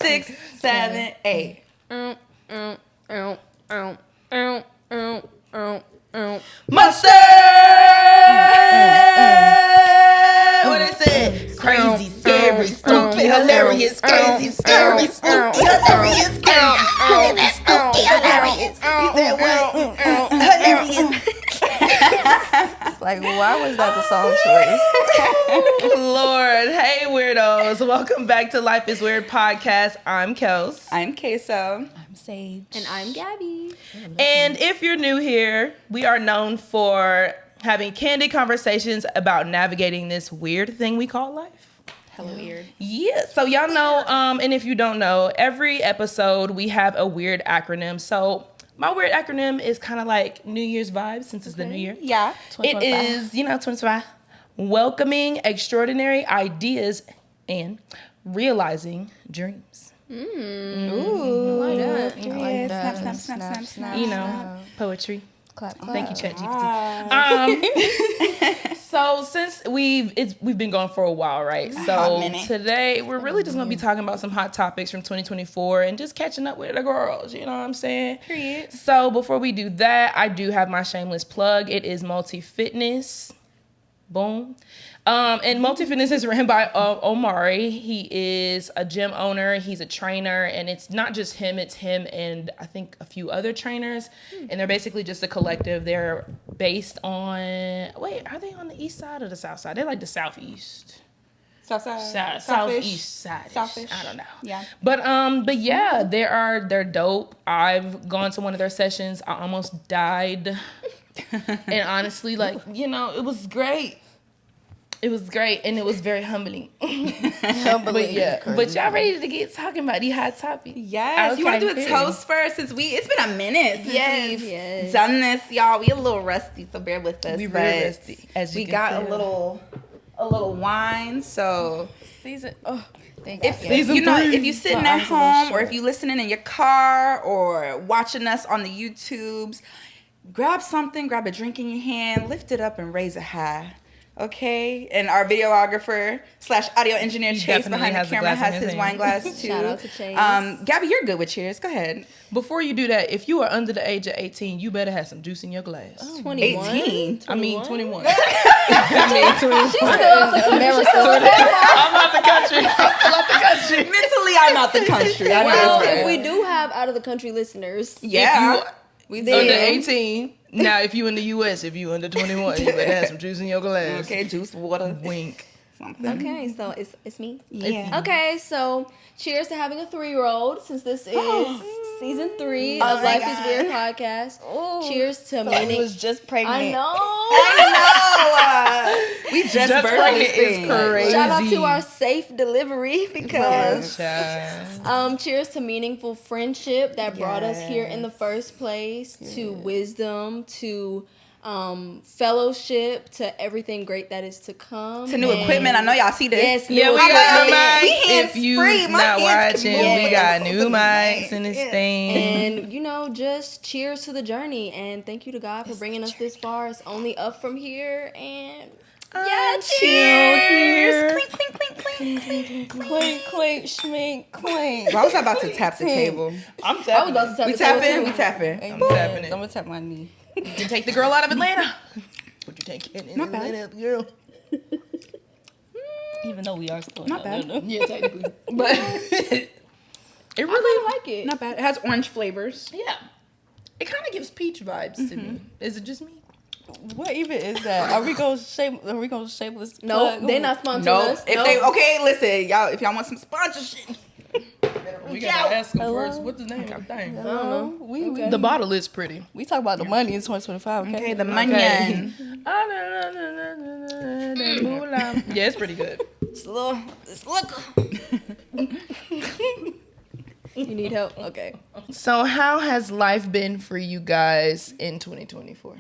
6, 7, 8. Mustard! What is it? Crazy, scary, stupid, hilarious, crazy, scary, stupid, hilarious, crazy, stupid, hilarious. You said what? Hilarious. Like, why was that the song choice? Lord, hey weirdos. Welcome back to Life is Weird podcast. I'm Kels. I'm Queso. I'm Sage. And I'm Gabby. And if you're new here, we are known for having candid conversations about navigating this weird thing we call life. Hella weird. Yeah, so y'all know, and if you don't know, every episode we have a weird acronym. So my weird acronym is kind of like New Year's vibes since it's the new year. Yeah. It is, 2025, welcoming extraordinary ideas and realizing dreams. Ooh. Like that. Period. Snap. You know, poetry. Clap. Thank you, ChatGPT. So since we've been going for a while, right? So today we're really just gonna be talking about some hot topics from 2024 and just catching up with the girls. You know what I'm saying? Period. So before we do that, I do have my shameless plug. It is MultiFitness. Boom. And MultiFitness is ran by Omari. He is a gym owner. He's a trainer, and it's not just him. It's him and I think a few other trainers, and they're basically just a collective. They're based on. Wait, are they on the east side or the south side? They're like the southeast. Southside. Southeast side. Southish. I don't know. Yeah. But yeah, they're dope. I've gone to one of their sessions. I almost died. And honestly, it was great. It was great, and it was very humbling. But yeah, but y'all ready to get talking about these hot topics? Yes. Okay, You want to do a period. toast first since it's been a minute since we've Yes. done this, y'all. We a little rusty, so bear with us. We but real rusty, as you we can got tell. a little wine, so Season. Thank if you. Season you know, 3. if you sitting My at eyes a little home or short. if you listening in your car or watching us on the YouTubes, grab something, grab a drink in your hand, lift it up and raise it high. Okay? And our videographer / audio engineer He Chase definitely behind the has a camera glass in has his his hand. wine glass too. Shout out to Chase. Gabby, you're good with cheers. Go ahead. Before you do that, if you are under the age of 18, you better have some juice in your glass. 21. 18. I mean 21. America. I'm out the country. I'm still out the country. Mentally, I'm out the country. I know Well, that's if right. we do have out of the country listeners, Yeah. We did. under 18. Now, if you in the U.S., if you under 21, you better have some juice in your glass. Okay, juice, water, Wink. something. okay, so it's me. Yeah. Okay, so cheers to having a 3-year-old since this is season 3 Oh of my Life God. is Weird podcast. Cheers to I meaning. was just pregnant. I know. We just Just birthed pregnant this is thing. crazy. Shout out to our safe delivery because Child. cheers to meaningful friendship that brought us here in the Yes. first place, to wisdom, to fellowship, to everything great that is to come. To new equipment. I know y'all see this. Yes, Yeah, new we got new equipment. mics. We hands If you free. My not hands can watching, move. we got new Open the mics mic. in this Yeah. thing. And, just cheers to the journey. And thank you to God for bringing us this far. It's only up from here. And cheers. Clink, clink, clink, clink, clink. Clink, clink, schmink, clink. Why was I about to tap the table? I'm I was tapping. about to tell We the table, tapping? too. We tapping. Amen. tapping it. I'm gonna tap my knee. You can take the girl out of Atlanta. What you take in Not bad. Atlanta, girl? Even though we are still Not bad. Yeah, technically. But it I really, like it. Not bad. It has orange flavors. yeah. It kind of gives peach vibes to me. Is it just me? What even is that? Are we going shameless? No, plug? they're not sponsoring No. us. If they listen, y'all. If y'all want some sponsorship, We gotta ask him Hello? first. What's the name of the thing? I don't know. We The bottle is pretty. we talk about the money in 2025. okay, Okay. the manion. Yeah, it's pretty good. It's look. You need help? Okay. So how has life been for you guys in 2024?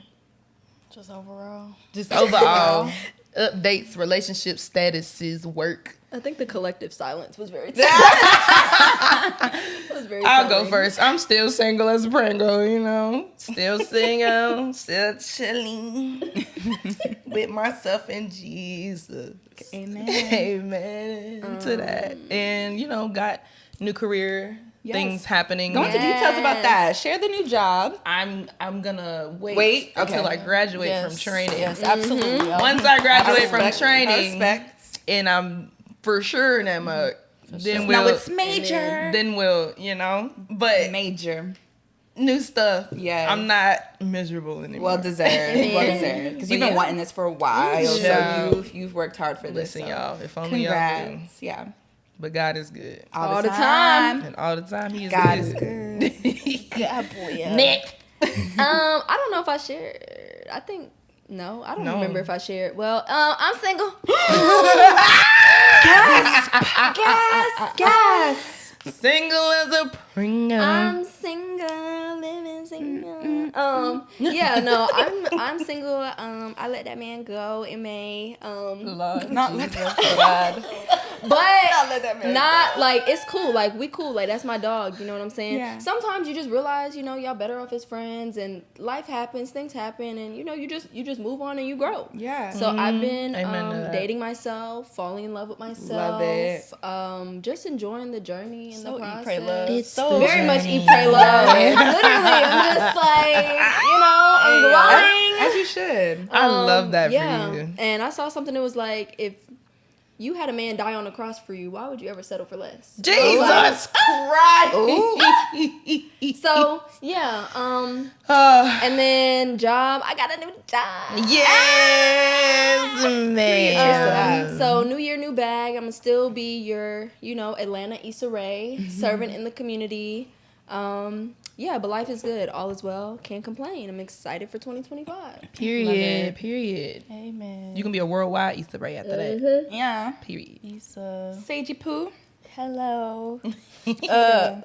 Just overall. Just overall. Updates, relationships, statuses, work. I think the collective silence was very I'll go first. I'm still single as a Pringle, Still single, still chilling with myself and Jesus. Amen. Amen to that. And, got new career Yes. things happening. Go into details about that. Share the new job. I'm gonna wait until okay. I graduate Yes. from training. Yes, absolutely. Once I graduate from respect. I training, respect. and I'm for sure in that mug, then Now we'll it's major. then we'll but Major. new stuff. Yes. I'm not miserable anymore. Well deserved. Well deserved. Because you've been wanting this for a while. Yeah. So you've worked hard for this. Listen, so. y'all, if only y'all knew. Congrats. Yeah. But God is good. All the time. And all the time he is God good. is good. God, boy, yeah. Nick. I don't know if I shared. I think no. I don't No. remember if I shared. Well, I'm single. Gasp. Single as a Pringle. I'm single, living single. Yeah, no, I'm single. I let that man go in May. Lord Not let Jesus, God. But not like it's cool. Like we cool. Like that's my dog. You know what I'm saying? Yeah. Sometimes you just realize, y'all better off as friends, and life happens, things happen, and you just move on and you grow. Yeah. So I've been Amen to that. dating myself, falling in love with myself. Love it. Just enjoying the journey and So the eat, process. pray, love. It's So Very much eat, pray, love. Literally, I'm just like, I'm glowing. As you should. I love that Yeah. for you. And I saw something that was like, if you had a man die on the cross for you, why would you ever settle for less? Jesus Christ. So yeah, and then job. I got a new job. Yes, man. So new year, new bag. I'm gonna still be your, Atlanta Issa Rae, servant in the community. Yeah, but life is good. All is well. Can't complain. I'm excited for 2025. Period. Amen. You can be a worldwide Easter Ray after that. Yeah. Period. Issa. Sagey Poo. Hello.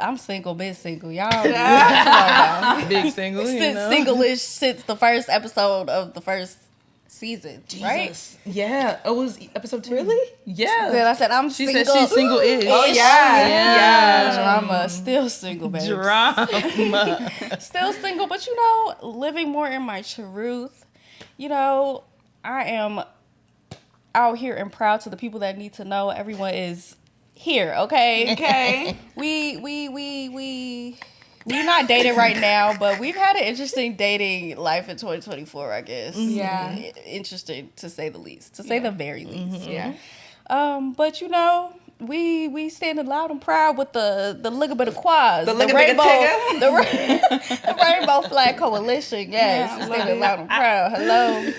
I'm single, been single. Y'all come on now. Big single, Since single-ish since the first episode of the first season, right? Yeah. It was episode 2. Really? Yeah. Then I said I'm She single. said she's single-ish. Oh, yeah. Yeah. Drama. Still single, baby. Drama. Still single, but living more in my truth. I am out here and proud to the people that need to know. Everyone is here, okay? Okay. We're not dating right now, but we've had an interesting dating life in 2024, I guess. Yeah. Interesting to say the least, to say the very least. Yeah. But we standing loud and proud with the ligabit quads, The ligabit tigger. the Rainbow Flag Coalition. Yes, Yeah, we standing loud and proud. Hello.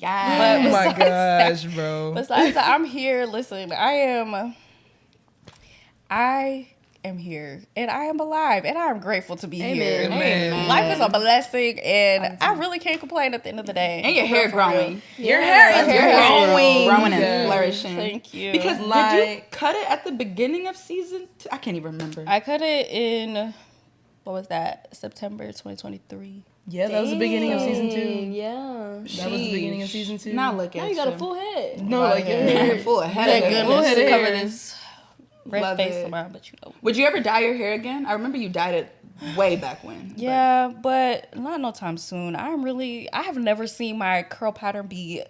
Yeah. Oh my Besides gosh, bro. Besides that, I'm here. Listen, I am here, and I am alive, and I am grateful to be here. Amen. Life is a blessing, and I really can't complain at the end of the day. And your hair growing. Your hair is growing and Yeah. flourishing. Thank you. Because did you Like- cut it at the beginning of season 2? I can't even remember. I cut it in, what was that, September 2023. Yeah, that was the beginning of season 2. Yeah. That was the beginning of season 2. Now look at Now you got a full head. No, like full of Thank head. goodness to head cover hair. this red Love face it. of mine, but Would you ever dye your hair again? I remember you dyed it way back when. Yeah, but not no time soon. I have never seen my curl pattern be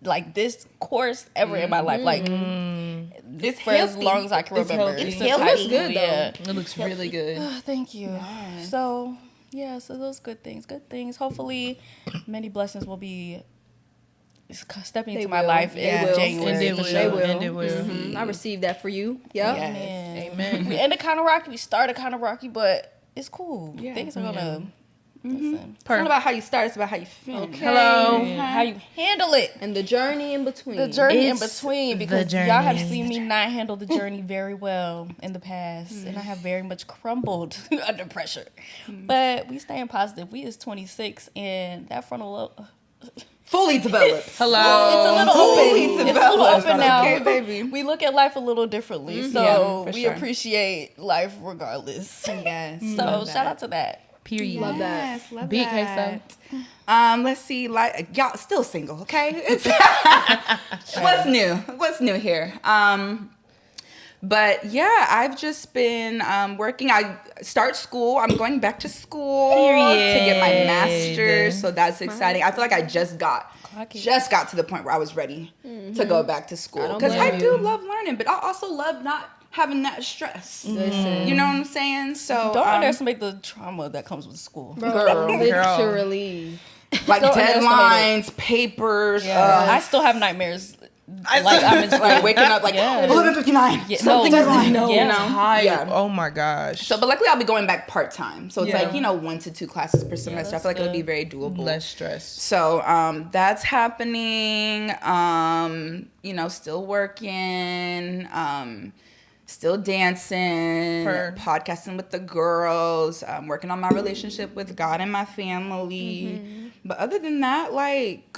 like this coarse ever in my life. Like It's for as healthy. long as I can It's remember. healthy. It's It looks healthy, good, though. yeah. It looks really good. Thank you. So yeah, so those good things. Good things. Hopefully, many blessings will be stepping into my will. life They in will. January. And it for will. sure. And it will. I received that for you. Yep. Yes. Amen. We ended kind of rocky. We started kind of rocky, but it's cool. Yeah. Things are gonna listen. It's not about how you start, it's about how you finish. Hello. How you handle it. And the journey in between. The journey in It's between, the because journey. y'all have seen me not handle the journey very well in the past, and I have very much crumbled under pressure. But we staying positive. We is 26, and that frontal lobe, Fully developed. Hello. it's a little open. Fully It's a little developed. open now. Okay, baby. We look at life a little differently, so Yeah, for we sure. appreciate life regardless. Yes. So shout out to that. Period. Love that. Yes, love Big that. queso. Let's see, like y'all still single, okay? It's what's new? What's new here? But yeah, I've just been working. I start school. I'm going back to school to get my Period. master's, so that's exciting. I feel like I just got to the point where I was ready to go back to school don't because blame I do love learning, but I also love not having that stress. Listen. You know what I'm saying? So Don't underestimate the trauma that comes with school. girl. Literally. Like Don't underestimate deadlines, papers. Yeah, I still have nightmares. Like I'm in school. Like waking up like Yeah. 11:59. Yeah, Something no, is wrong. no. You know? Tired. Yeah. Oh my gosh. So, but luckily I'll be going back part-time. So it's Yeah. like, 1 to 2 classes per semester. I that's feel like it'll good. be very doable. Less stress. So, that's happening. Still working. Still dancing, podcasting with the girls, working on my relationship with God and my family. But other than that, like,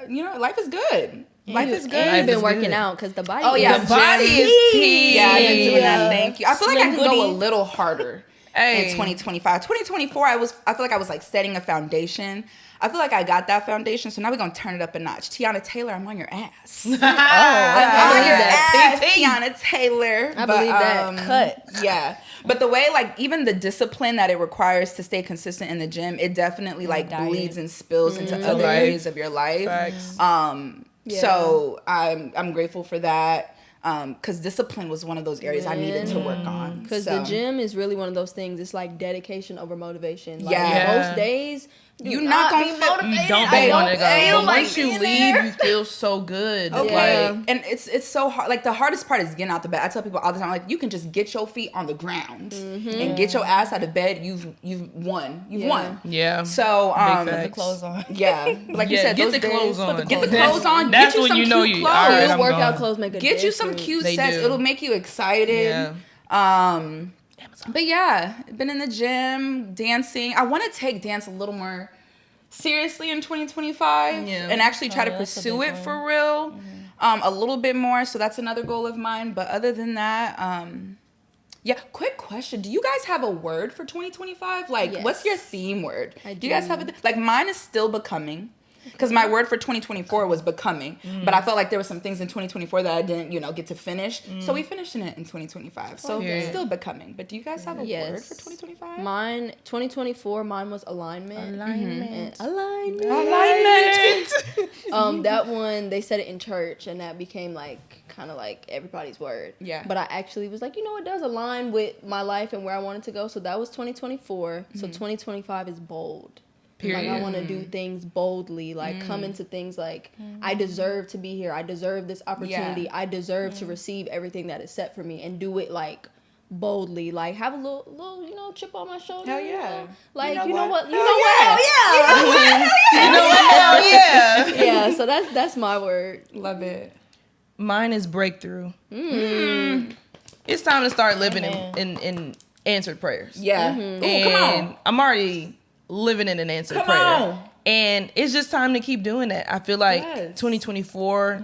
life is good. Life is good. And you've been is working good. out because the body. Oh, yeah. The body is key. Yeah, I've been doing that. Thank you. I feel like I Slim can go a goodie. little harder in 2025. 2024, I feel like I was like setting a foundation. I feel like I got that foundation, so now we're gonna turn it up a notch. Tiana Taylor, I'm on your ass. I'm on believe your that. ass, Tiana Taylor. I believe that. Cut. Yeah. But the way, like, even the discipline that it requires to stay consistent in the gym, it definitely, like, diet. bleeds and spills into other life. areas of your life. Facts. Yeah. So I'm grateful for that. Because discipline was one of those areas I needed to work on. Because the gym is really one of those things. It's like dedication over motivation. Like Yeah. most days, You're not gonna be feel- motivated. You don't I want to go. feel But like once you being leave, there. you feel so good. Okay. Yeah. And it's so hard. Like, the hardest part is getting out the bed. I tell people all the time, like, you can just get your feet on the ground and get your ass out of bed. You've won. You've Yeah. won. Yeah. So Big Put the facts. clothes on. yeah, like you Yeah, said, get those the days- clothes on. Get the That's- clothes on. that's Get you when some you know cute you- clothes. all right, Those I'm workout gone. clothes make a Get you difference. some cute They sets. do. It'll make you excited. Yeah. But yeah, been in the gym, dancing. I want to take dance a little more seriously in 2025 Yeah. and actually try to that's a pursue big it one. for real, a little bit more. So that's another goal of mine. But other than that, yeah. Quick question: do you guys have a word for 2025? Like, Yes. what's your theme word? I Do you guys have do. a like? Mine is still becoming. Because my word for 2024 was becoming, but I felt like there were some things in 2024 that I didn't, get to finish. So we finished in it in 2025. So Period. it's still becoming. But do you guys have a word Yes. for 2025? Mine, 2024, mine was alignment. Alignment. Alignment. Alignment. That one, they said it in church, and that became kind of like everybody's word. Yeah. But I actually was like, it does align with my life and where I wanted to go. So that was 2024. So 2025 is bold. Period. Like, I want to do things boldly, like come into things like I deserve to be here. I deserve this opportunity. Yeah. I deserve to receive everything that is set for me and do it like boldly, like have a little chip on my shoulder. Hell yeah. Like, You you know know what? what? You know what? Hell yeah. Yeah, so that's my word. Love it. Mine is breakthrough. It's time to start living in answered prayers. Yeah. And Ooh, come on. I'm already living in an answered Come prayer. on. And it's just time to keep doing that. I feel like Yes. 2024,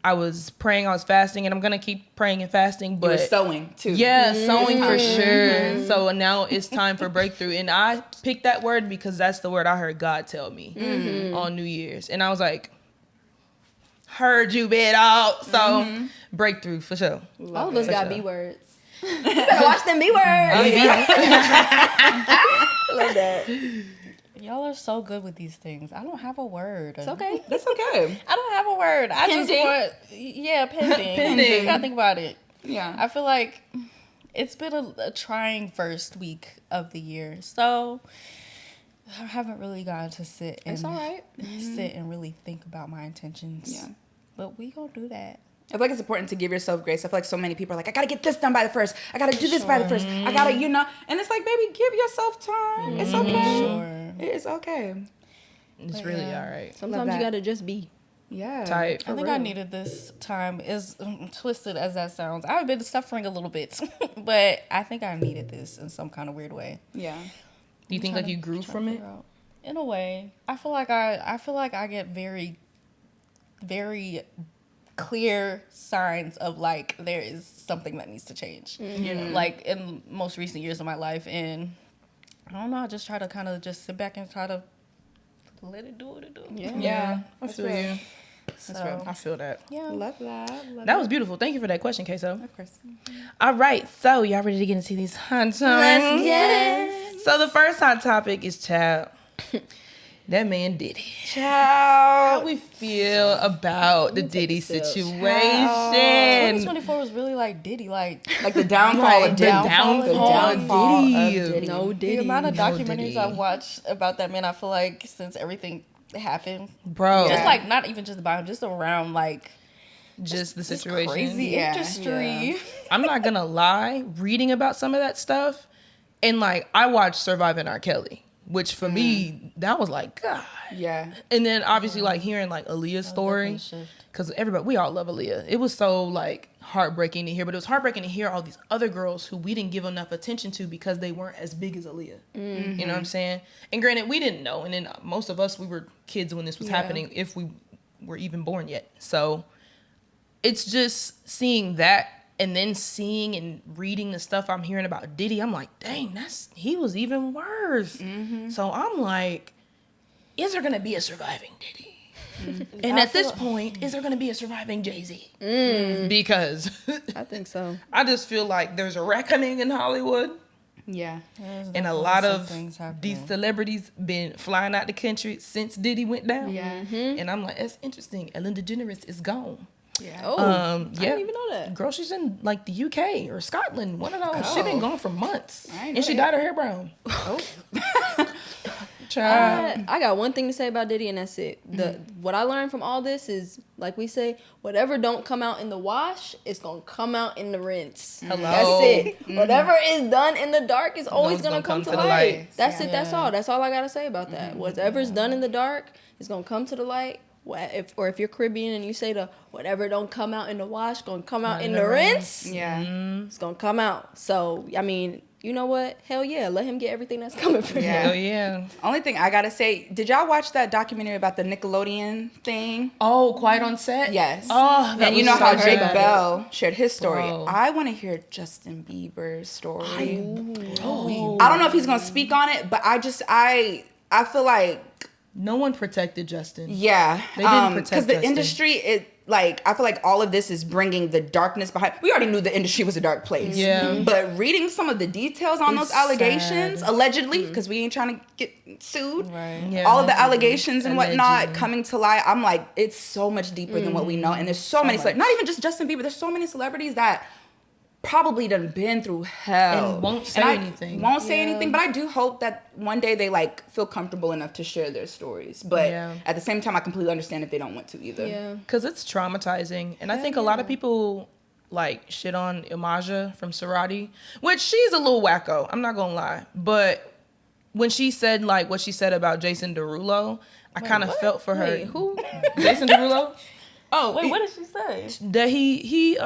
I was praying, I was fasting, and I'm going to keep praying and fasting. You were But sewing too. yeah, sewing for sure. So now it's time for breakthrough. And I picked that word because that's the word I heard God tell me on New Year's. And I was like, heard you, bit out. So breakthrough for sure. All of us got sure. B words. You better watch them B words. Love that. Y'all are so good with these things. I don't have a word. It's okay. That's okay. I don't have a word. I just Pending? want, pending. Pending. You gotta think about it. Yeah. I feel like it's been a trying first week of the year, so I haven't really gotten to sit and It's all right. sit and really think about my intentions. Yeah. But we gonna do that. I feel like it's important to give yourself grace. I feel like so many people are like, I gotta get this done by the first. I gotta do this by the first. I gotta, and it's like, baby, give yourself time. It's okay. Sure. It's okay. It's really all right. Sometimes that. you gotta just be. Yeah. Tight. I think I needed this time, as twisted as that sounds. I've been suffering a little bit, but I think I needed this in some kind of weird way. Yeah. Do you think like you grew from it? In a way, I feel like I get very, very clear signs of like there is something that needs to change. Like in most recent years of my life, and I don't know. I just try to kind of just sit back and try to let it do what it do. Yeah. I feel you. So, I feel that. yeah. Love that. That was beautiful. Thank you for that question, Queso. Of course. All right, so y'all ready to get into these hot topics? Let's get it. So the first hot topic is child. That man Diddy. Child. How we feel about the Diddy sip. situation? 2024 was really like Diddy, like The downfall of The Diddy. downfall of Diddy. Diddy. No the Diddy. amount of No documentaries Diddy. I've watched about that man. I feel like since everything happened, Bro. just like not even just about him, just around like Just the this situation. crazy Yeah, industry. yeah. I'm not gonna lie, reading about some of that stuff, and like I watched Surviving R. Kelly, which for me, that was like, God. Yeah. And then obviously like hearing like Aaliyah's story, because everybody, we all love Aaliyah. It was so like heartbreaking to hear, but it was heartbreaking to hear all these other girls who we didn't give enough attention to because they weren't as big as Aaliyah. Mm-hmm. You know what I'm saying? And granted, we didn't know, and then most of us, we were kids when this was happening, if we were even born yet. So it's just seeing that, and then seeing and reading the stuff I'm hearing about Diddy, I'm like, dang, he was even worse. Mm-hmm. So I'm like, is there gonna be a surviving Diddy? And at this point, is there gonna be a surviving Jay-Z? Because I think so. I just feel like there's a reckoning in Hollywood, Yeah. and a lot of things happening. these celebrities been flying out the country since Diddy went down. Yeah. And I'm like, that's interesting. Ellen DeGeneres is gone. Yeah. Oh, Yeah. I didn't even know that. Girl, she's in like the UK or Scotland. One of those. She been gone for months. I ain't And she know dyed her hair brown. Oh. Child. I got one thing to say about Diddy, and that's it. What I learned from all this is, like we say, whatever don't come out in the wash, it's gonna come out in the rinse. Hello. That's it. Whatever is done in the dark is always gonna come to the light. light. That's Yeah. it. That's all. That's all I gotta say about that. Whatever's done in the dark is gonna come to the light. If you're Caribbean and you say whatever don't come out in the wash, gonna come out in the rinse. Yeah. It's gonna come out. So I mean, you know what? Hell yeah, let him get everything that's coming for him. Yeah. Hell yeah. Only thing I gotta say, did y'all watch that documentary about the Nickelodeon thing? Oh, Quiet on Set? Yes. Oh, that And you was know so how good. Jake Bell shared his story. Bro. I want to hear Justin Bieber's story. Oh. I don't know if he's gonna speak on it, but I feel like No one protected Justin. yeah, They didn't protect because the Justin. industry I feel like all of this is bringing the darkness behind. We already knew the industry was a dark place. Yeah. But reading some of the details on It's those allegations, sad. allegedly, because we ain't trying to get sued. Right. Yeah. All of the allegations and whatnot Allegedly. coming to light, I'm like, it's so much deeper than what we know. And there's so many, not even just Justin Bieber, there's so many celebrities that probably done been through hell. And won't say I anything. Won't say anything, but I do hope that one day they feel comfortable enough to share their stories. But Yeah. at the same time, I completely understand if they don't want to either. Yeah. Because it's traumatizing. And I think a lot of people shit on Imaja from Sorority, which she's a little wacko. I'm not going to lie. But when she said what she said about Jason Derulo, I kind of felt for her. Wait, who? Jason Derulo? Oh, Wait, what did she say? That he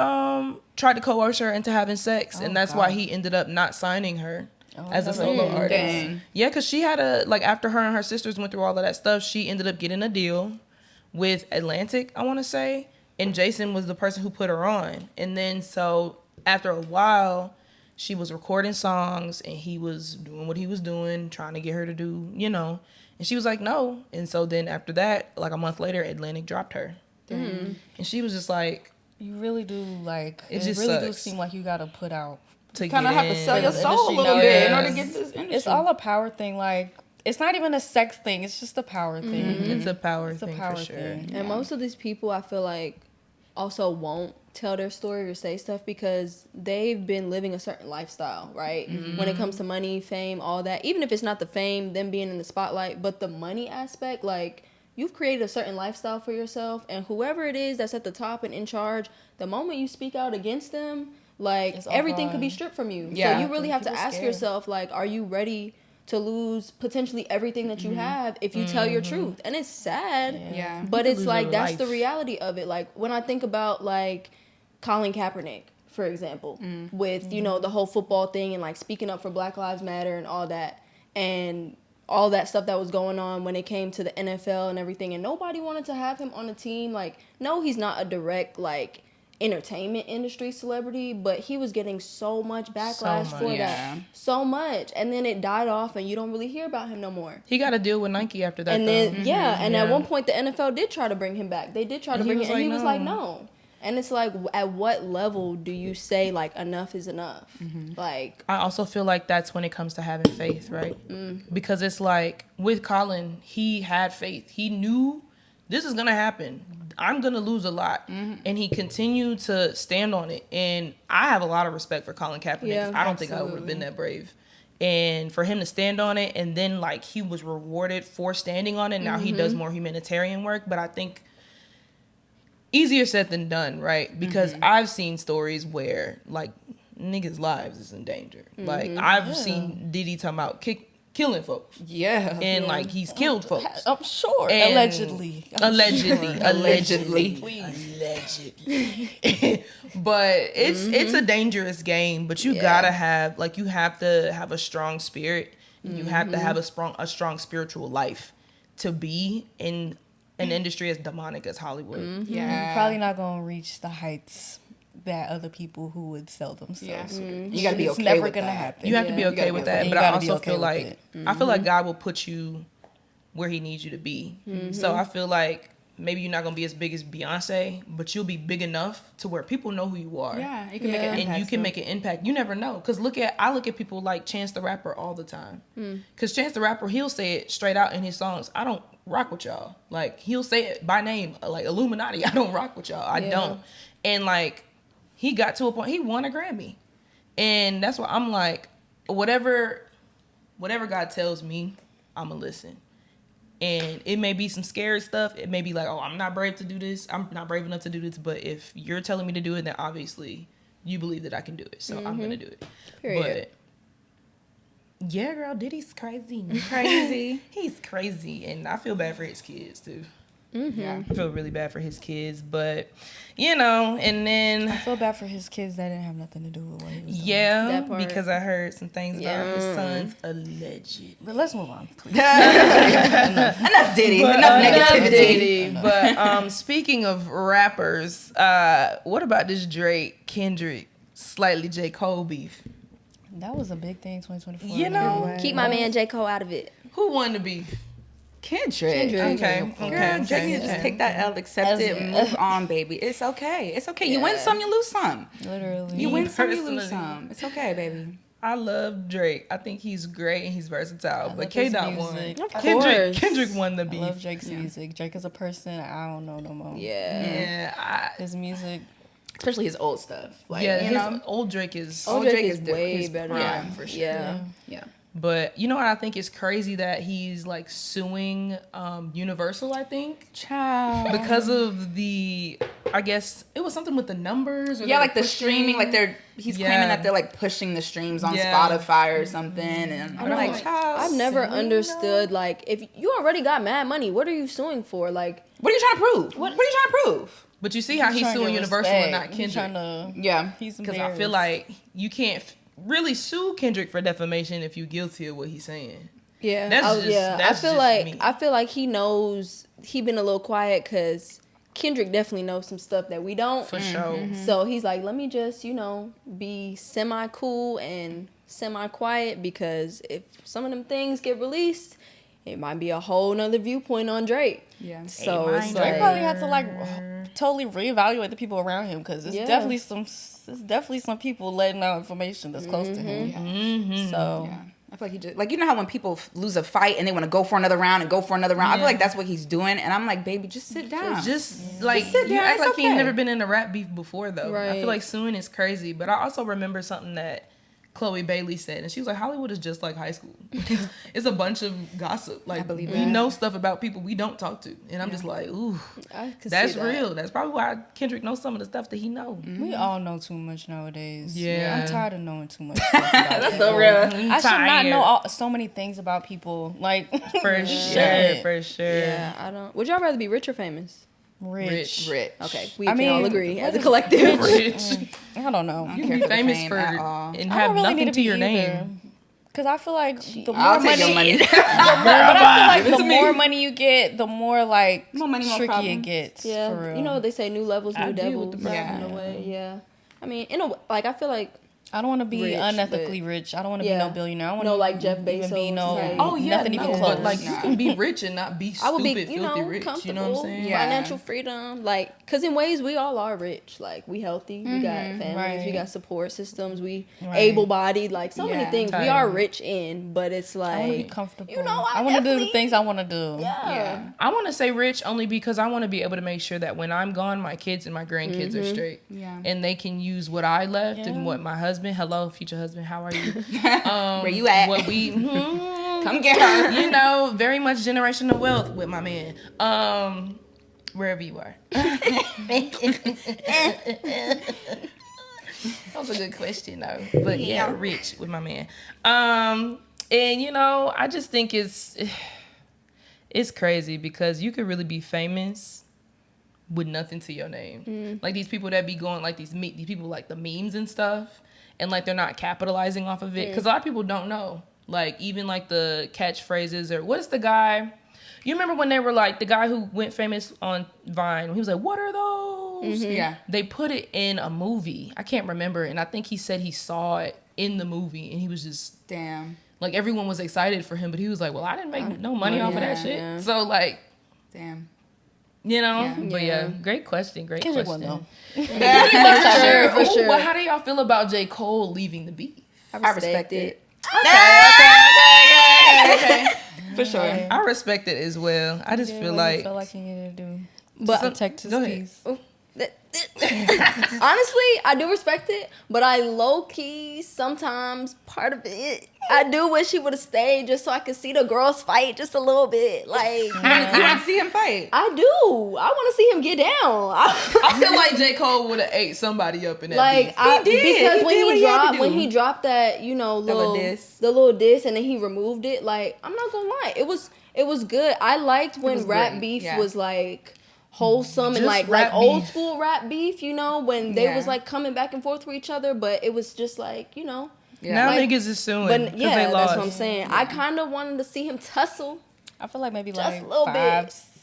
tried to coerce her into having sex, and that's why he ended up not signing her as a solo artist. Dang. Yeah, because she had after her and her sisters went through all of that stuff, she ended up getting a deal with Atlantic, I want to say, and Jason was the person who put her on. And then so after a while, she was recording songs, and he was doing what he was doing, trying to get her to do, and she was like, no. And so then after that, a month later, Atlantic dropped her. And she was just like, You really do It it just really do sucks. seem like you gotta put out. to Kind of get have to in. sell your the soul a industry little knows. bit in order to Yes. get this industry. It's all a power thing. It's not even a sex thing. It's just a power thing. It's a power It's a thing power for sure. thing. And most of these people, I feel like, also won't tell their story or say stuff because they've been living a certain lifestyle, right? When it comes to money, fame, all that. Even if it's not the fame, them being in the spotlight, but the money aspect, you've created a certain lifestyle for yourself, and whoever it is that's at the top and in charge, the moment you speak out against them, It's all everything could be gone. stripped from you. Yeah. So you really have to People ask scared. yourself, are you ready to lose potentially everything that you have if you tell your truth? And it's sad. Yeah. But You it's could lose your that's the life. reality of it. When I think about Colin Kaepernick, for example, with the whole football thing and speaking up for Black Lives Matter and all that, and all that stuff that was going on when it came to the NFL and everything, and nobody wanted to have him on the team. No, he's not a direct entertainment industry celebrity, but he was getting so much backlash much. for Yeah. that, so much, and then it died off, and you don't really hear about him no more. He got a deal with Nike after that. And though. then and Yeah. at one point the NFL did try to bring him back. They did try to And he bring was him, and like, he was no. like, no. And it's like, at what level do you say, like, enough is enough? Like, I also feel like that's when it comes to having faith, right? Because it's like with Colin, he had faith. He knew this is going to happen. I'm going to lose a lot. And he continued to stand on it. And I have a lot of respect for Colin Kaepernick. Yeah, 'Cause I don't think I would have been that brave. And for him to stand on it, and then like he was rewarded for standing on it. Now he does more humanitarian work, but I think easier said than done, right? Because I've seen stories where like niggas' lives is in danger. Like I've seen Diddy talking about killing folks, Yeah. and like he's killed folks. I'm sure. And Allegedly. Allegedly. Please. But it's a dangerous game. But you gotta have like, you have to have a strong spirit. You have to have a strong spiritual life to be in an industry as demonic as Hollywood. Yeah. Probably not gonna reach the heights that other people who would sell themselves. You got to be It's okay never with gonna that. happen. You have to be You okay gotta with be that. okay. But You I gotta be also okay feel with like it. I feel like God will put you where He needs you to be. So I feel like maybe you're not gonna be as big as Beyonce, but you'll be big enough to where people know who you are. Yeah, you can make an And impact. you can make an impact. You never know. Because I look at people like Chance the Rapper all the time. Because Chance the Rapper, he'll say it straight out in his songs. I don't rock with y'all. Like, he'll say it by name, like Illuminati. I don't rock with y'all. I don't. And like, he got to a point, he won a Grammy. And that's why I'm like, whatever God tells me, I'm going to listen. And it may be some scary stuff. It may be like, oh, I'm not brave to do this. I'm not brave enough to do this. But if you're telling me to do it, then obviously you believe that I can do it. So I'm going to do it. Period. But yeah, girl, Diddy's crazy. Crazy. He's crazy. And I feel bad for his kids, too. Yeah. I feel really bad for his kids. But, and then... I feel bad for his kids that didn't have nothing to do with what he was doing. Yeah, That part. because I heard some things about his son's alleged. But let's move on, please. Enough Diddy. Enough negativity. But speaking of rappers, what about this Drake, Kendrick, slightly J. Cole beef? That was a big thing, 2024. You know, Keep my man J. Cole out of it. who won the beef? Kendrick. Okay, Girl, Drake needs to just take that L, accept it, and move on, baby. It's okay. It's okay. You win some, you lose some. Literally. You win some, you lose Personally. some. It's okay, baby. I love Drake. I think he's great and he's versatile. But love his K-Dot won. music. Of Kendrick won the I beef. love Drake's music. Drake is a person I don't know no more. Yeah, His music. Especially his old stuff. Like, yeah. you His know? old Drake is. Old Drake Drake is is way his better. prime, for sure. Yeah. Yeah. But you know what I think is crazy, that he's like suing Universal, I think. Child. Because of the, I guess it was something with the numbers. Or Yeah, they like were the streaming, like he's Yeah. claiming that they're like pushing the streams on Yeah. Spotify or something, and I'm like, child, I've never understood, like, if you already got mad money, what are you suing for? Like, what are you trying to prove? What are you trying to prove? But you see how he's trying to suing get Universal and respect. not He's Kendrick. trying to Yeah, he's Because I feel like you can't really sue Kendrick for defamation if you're guilty of what he's saying. yeah, That's I feel just like me. I feel like he knows he been a little quiet because Kendrick definitely knows some stuff that we don't. For sure. So he's like, let me just, be semi cool and semi quiet, because if some of them things get released, it might be a whole nother viewpoint on Drake. yeah. So it's Drake like, probably had to totally reevaluate the people around him, because Yeah. definitely some people letting out information that's close to him. So Yeah. I feel like he just, like, you know how when people lose a fight and they want to go for another round and go for another round? I feel like that's what he's doing. And I'm like, baby, just sit down. Just like sit you down, act it's like he's okay. never been in a rap beef before, though. I Right. feel like suing is crazy. But I also remember something that Chloe Bailey said, and she was like, Hollywood is just like high school. It's a bunch of gossip. Like, believe we that. know stuff about people we don't talk to. And I'm just like, ooh, I could that's see that. real. That's probably why Kendrick knows some of the stuff that he knows. we all know too much nowadays. Yeah. I'm tired of knowing too much stuff about That's people. so real. I should not know so many things about people. Like For shit. sure. Yeah, I don't. Would y'all rather be rich or famous? Rich. Rich. Okay, we I can mean, all agree as a what collective. Rich. I don't know. You care can be for the famous fame for at all. and I have don't really nothing need to your name. Because I feel like the more I'll take money, your money. but I Give feel it like to the me. more money you get, the more like More money, more tricky it problems. gets. For Yeah, real. you know what they say, new levels, I new deal devils. with the problem. In a way, yeah. I mean, in a like, I feel like I don't want to be Rich, unethically but- rich. I don't want to Yeah. be no billionaire. I want No, like Jeff even be Bezos, no like- Oh yeah, nothing even no, close. but like you can be rich and not be I would stupid, be, you filthy know, rich. comfortable, You know what I'm saying? Yeah. financial freedom, like, because in ways we all are rich. Like, we healthy, we got families, we Right. got support systems, we Right. able-bodied, like, so Yeah. many things we Tight. are rich in, but it's like, I want to be comfortable. you know, I want to do the definitely- things I want to do. Yeah. I want to say rich only because I want to be able to make sure that when I'm gone, my kids and my grandkids are straight. Yeah. And they can use what I left Yeah. and what my husband, hello, future husband, how are you? Where you at? What we, Come get her. you know, very much generational wealth with my man. Wherever you are. That was a good question though. But yeah, rich with my man. And you know, I just think it's crazy because you could really be famous with nothing to your name. Like these people that be going like these people like the memes and stuff, and like they're not capitalizing off of it because a lot of people don't know. Like even like the catchphrases or what's the guy? You remember when they were like the guy who went famous on Vine? He was like, "What are those?" Yeah. They put it in a movie. I can't remember, and I think he said he saw it in the movie, and he was just Damn. like everyone was excited for him, but he was like, "Well, I didn't make no money off of that shit." Yeah. So like, Damn. you know, Yeah. but yeah, great question, great Kendrick question. won, For sure, for Ooh, sure. well, how do y'all feel about J. Cole leaving the beef? I respect it. Okay. For sure. I respect it as well. I just feel like, feel like he needed to do. But Protect his go ahead. peace. honestly, I do respect it, but I low key sometimes part of it. I do wish he would have stayed just so I could see the girls fight just a little bit. Like You want to see him fight? I do. I want to see him get down. I feel like J. Cole would have ate somebody up in that Like beef. I did. because He when did what he he had to dropped do. when he dropped that, you know, little diss. the little diss, and then he removed it. Like I'm not gonna lie, it was good. I liked when was rap great, beef yeah. was like wholesome and Just like rap old beef. school rap beef. You know, when they Yeah. was like coming back and forth with each other, but it was just like, you know. Now like- niggas is suing But because yeah, they lost. that's what I'm saying. I kind of wanted to see him tussle. I feel like maybe Just like a little bit.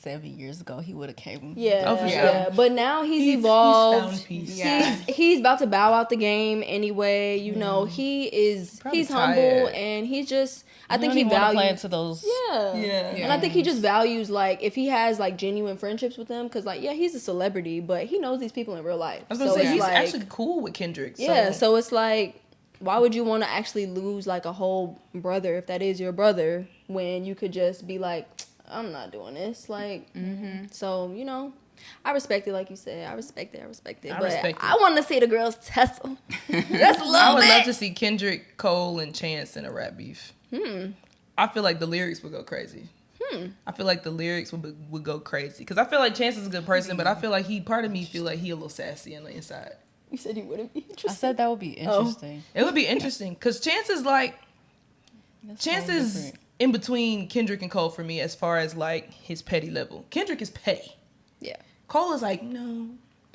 5-7 years ago he would have came. Yeah, Oh, for sure. yeah. But now he's He's evolved. found peace. Yeah. He's about to bow out the game anyway. You know, he's Probably humble tired. and he's just. I I think don't he even want to play values. into those. Yeah. Yeah. And I think he just values like if he has like genuine friendships with them, because like yeah, he's a celebrity, but he knows these people in real life. I was gonna So say it's he's like, actually cool with Kendrick. yeah. So it's like, why would you want to actually lose like a whole brother if that is your brother when you could just be like, I'm not doing this. Like, so you know. I respect it, like you said. I respect it. I But respect it. I want to see the girls tussle. Just a little I would bit. love to see Kendrick, Cole, and Chance in a rap beef. I feel like the lyrics would go crazy. I feel like the lyrics would go crazy because I feel like Chance is a good person, but I feel like part of me feel like he a little sassy on the inside. You said you wouldn't be interested. I said that would be interesting. It would be interesting because Chance is like Chance is in between Kendrick and Cole for me as far as like his petty level. Kendrick is petty. Yeah. Cole is like, no,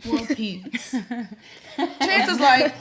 world peace. Chance is like,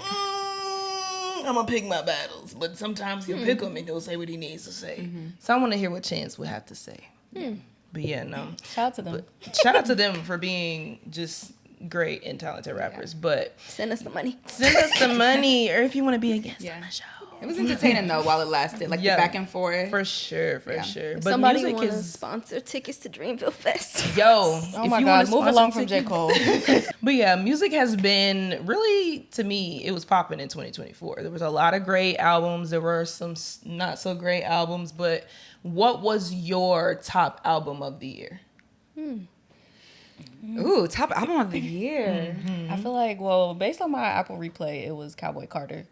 I'm gonna pick my battles, but sometimes he'll pick them and he'll say what he needs to say. So I want to hear what Chance would have to say. But yeah, no. Shout out to them. But shout out to them for being just great and talented rappers. But Send us the money. send us the money, or if you want to be a guest Yeah. on the show. It was entertaining though while it lasted, like Yeah. the back and forth. For sure, for Yeah. sure. If But somebody music want to is sponsor tickets to Dreamville Fest. yo. Oh if my you God, wanna move along sponsor from J. tickets- Cole. But yeah, music has been really, to me, it was popping in 2024. There was a lot of great albums. There were some not so great albums. But what was your top album of the year? Ooh, top album of the year. I feel like, well, based on my Apple Replay, it was Cowboy Carter.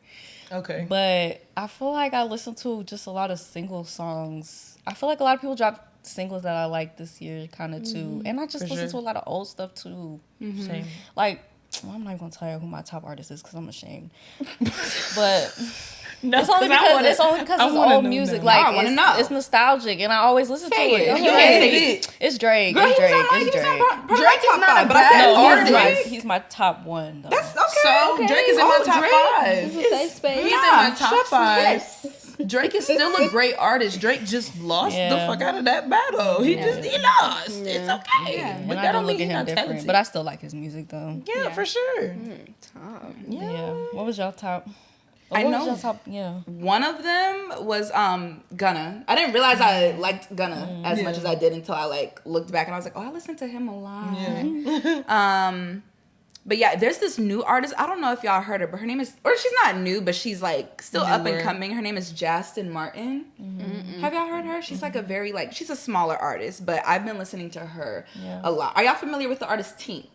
Okay. But I feel like I listened to just a lot of single songs. I feel like a lot of people dropped singles that I like this year kind of too. And I just For listened sure. to a lot of old stuff too. Same. Like, well, I'm not even going to tell you who my top artist is because I'm ashamed. But No, it's only because it's old music. now. Like, I wanna know. it's nostalgic and I always listen to Say it. it. It's You can't say Drake. it. It's Drake. Girl, It's he was Drake. on my, It's he was on Drake. part of my Drake is top not five, a but I said bad No, artist. he's my top one though. That's okay. So okay. Drake is in my top Drake. five. It's a safe space. He's in Nah, my top chef's five. kiss. Drake is still a great artist. Drake just lost the Yeah. fuck out of that battle. He lost. It's okay. Yeah. But And that I don't do mean look at he's him not different, talented. but I still like his music though. yeah, Yeah. for sure. Tom. Yeah. What was y'all top? I What was know. your top? Yeah. One of them was Gunna. I didn't realize I liked Gunna as much as I did until I like looked back and I was like, oh, I listened to him a lot. Yeah. But yeah, there's this new artist. I don't know if y'all heard her, but her name is, or she's not new, but she's like still up and Newer. coming. Her name is Justin Martin. Have y'all heard her? She's like a very like, she's a smaller artist, but I've been listening to her a lot. Are y'all familiar with the artist Tink?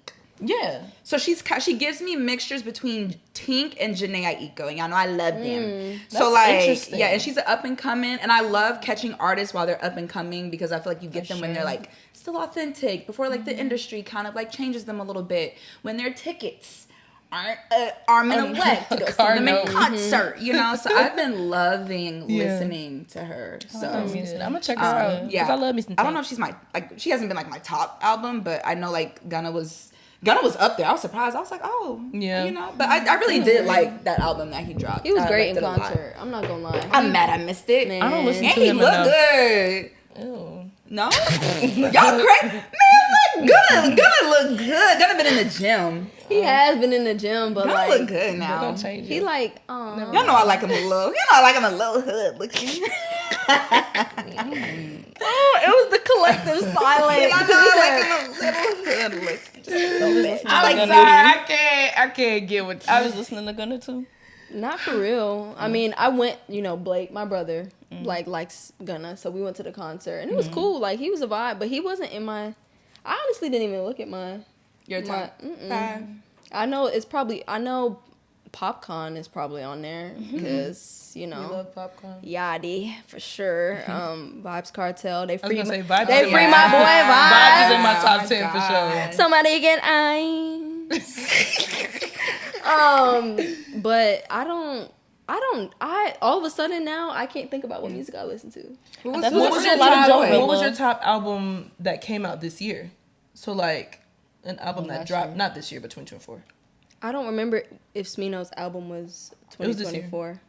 Yeah. So she gives me mixtures between Tink and Janae Aiko, and y'all know I love them. So That's like, interesting. yeah, and she's an up and coming, and I love catching artists while they're up and coming because I feel like you get them when they're like still authentic before like the industry kind of like changes them a little bit when their tickets aren't arm and a leg to go see them in concert, you know. So I've been loving listening to her. So I'm gonna check her out. yeah, 'Cause I love me some. I don't know if she's my like she hasn't been like my top album, but I know like Gunna was up there. I was surprised. I was like, oh, Yeah. you know. But I really did like that album that he dropped. He was I great liked in it a lot. concert. I'm not gonna lie. I'm mad I missed it. Man. I don't listen And to he him looked enough. good. Ew. No, y'all crazy. Man, Gunna look good. Gunna been in the gym. He has been in the gym, but Gunna like look good now. Don't change he it. like Y'all know I like him a little. You know I like him a little hood looking. oh, it was the collective silence. I know I like him a little hood looking. Just a little bit. I'm Gunna. sorry. I can't get what I was listening to Gunna too. Not for real. I mean, I went, Blake, my brother, likes Gunna, so we went to the concert and it was cool. Like he was a vibe, but he wasn't in my. I honestly didn't even look at Your top my. five. I know Popcorn is probably on there because you love popcorn. Yachty for sure. Vibes Cartel. They I was free. gonna say Vibes. They free my boy Vibes is in Vibes. my top 10 for sure. Somebody get ice. But I all of a sudden now I can't think about what music I listen to. That's What what was a your lot of top? genre What was your love. top album that came out this year? So like an album that last dropped year. not this year but 2024. I don't remember if Smino's album was It was this year. 2024.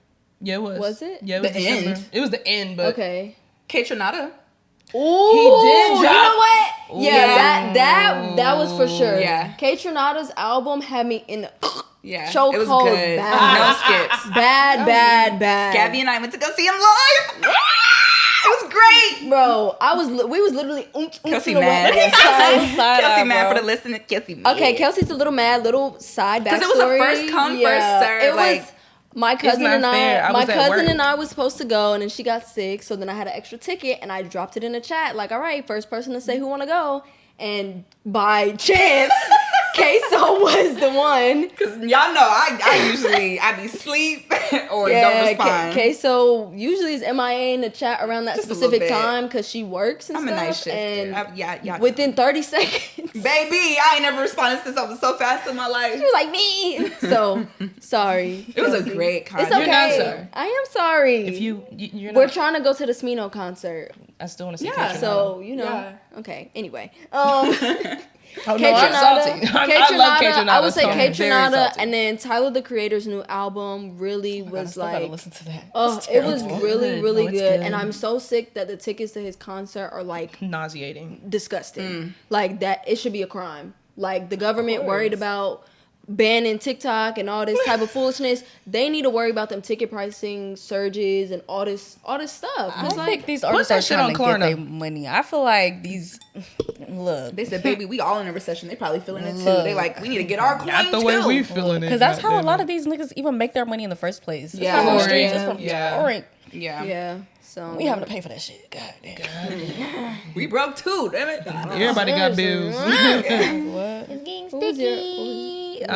Yeah, it was. Was it? Yeah, it was The December. end. It was the end, but Okay. K Tronada. Ooh, did you drop- know what? Yeah, Yeah. that was for sure. Yeah. K Tronada's album had me in the Yeah. chokehold. It was good. Bad. No skips. Bad. Gabby and I went to go see him live. It was great. Bro, we was literally Kelsey in the mad. way. Kelsey Side-eye, mad bro. for the listener. Kelsey mad. Okay, Kelsey's a little mad, little side backstory. Because it was a first come, first serve, It like, was my cousin not and fair. I my was at cousin work. and I was supposed to go, and then she got sick. So then I had an extra ticket, and I dropped it in the chat. Like, all right, first person to say who want to go, and by chance, Queso was the one. Because y'all know I be asleep or don't respond. Queso usually is MIA in the chat around that Just a specific little bit. time because she works and I'm a stuff. night shifter. And Yeah. within 30 seconds. Baby, I ain't never responded to something so fast in my life. She was like, me. So, sorry. It was a Kelsey. great It's concert. okay. You're not sorry. I am sorry. if you're We're not, trying to go to the Smino concert. I still want to see Yeah, K Tronada. So, Yeah. Okay. Anyway. Oh, K no, I'm salty. K I love K Tronada. I would say so K I'm very Tronada, salty. and then Tyler the Creator's new album really I was still gotta like, listen to that. oh, It's it was terrible. really, Good. really No, it's good. good. And I'm so sick that the tickets to his concert are like nauseating. disgusting. Like that, it should be a crime. Like the government worried about banning TikTok and all this type of foolishness. They need to worry about them ticket pricing surges and all this stuff. I 'Cause, think these what's artists that are shit trying on to get Klarna? their money. I feel like these look They said, baby, we all in a recession. They probably feeling it too. Look. They like, we need to get our coin Not the too. way we feeling it. because that's how a goddammit. lot of these niggas even make their money in the first place. It's Yeah. not from the Torrent. streets. It's from Yeah. torrent. Yeah. yeah. So We having to pay for that shit. God damn. We broke too, damn it. Everybody got bills. What? Who's your- It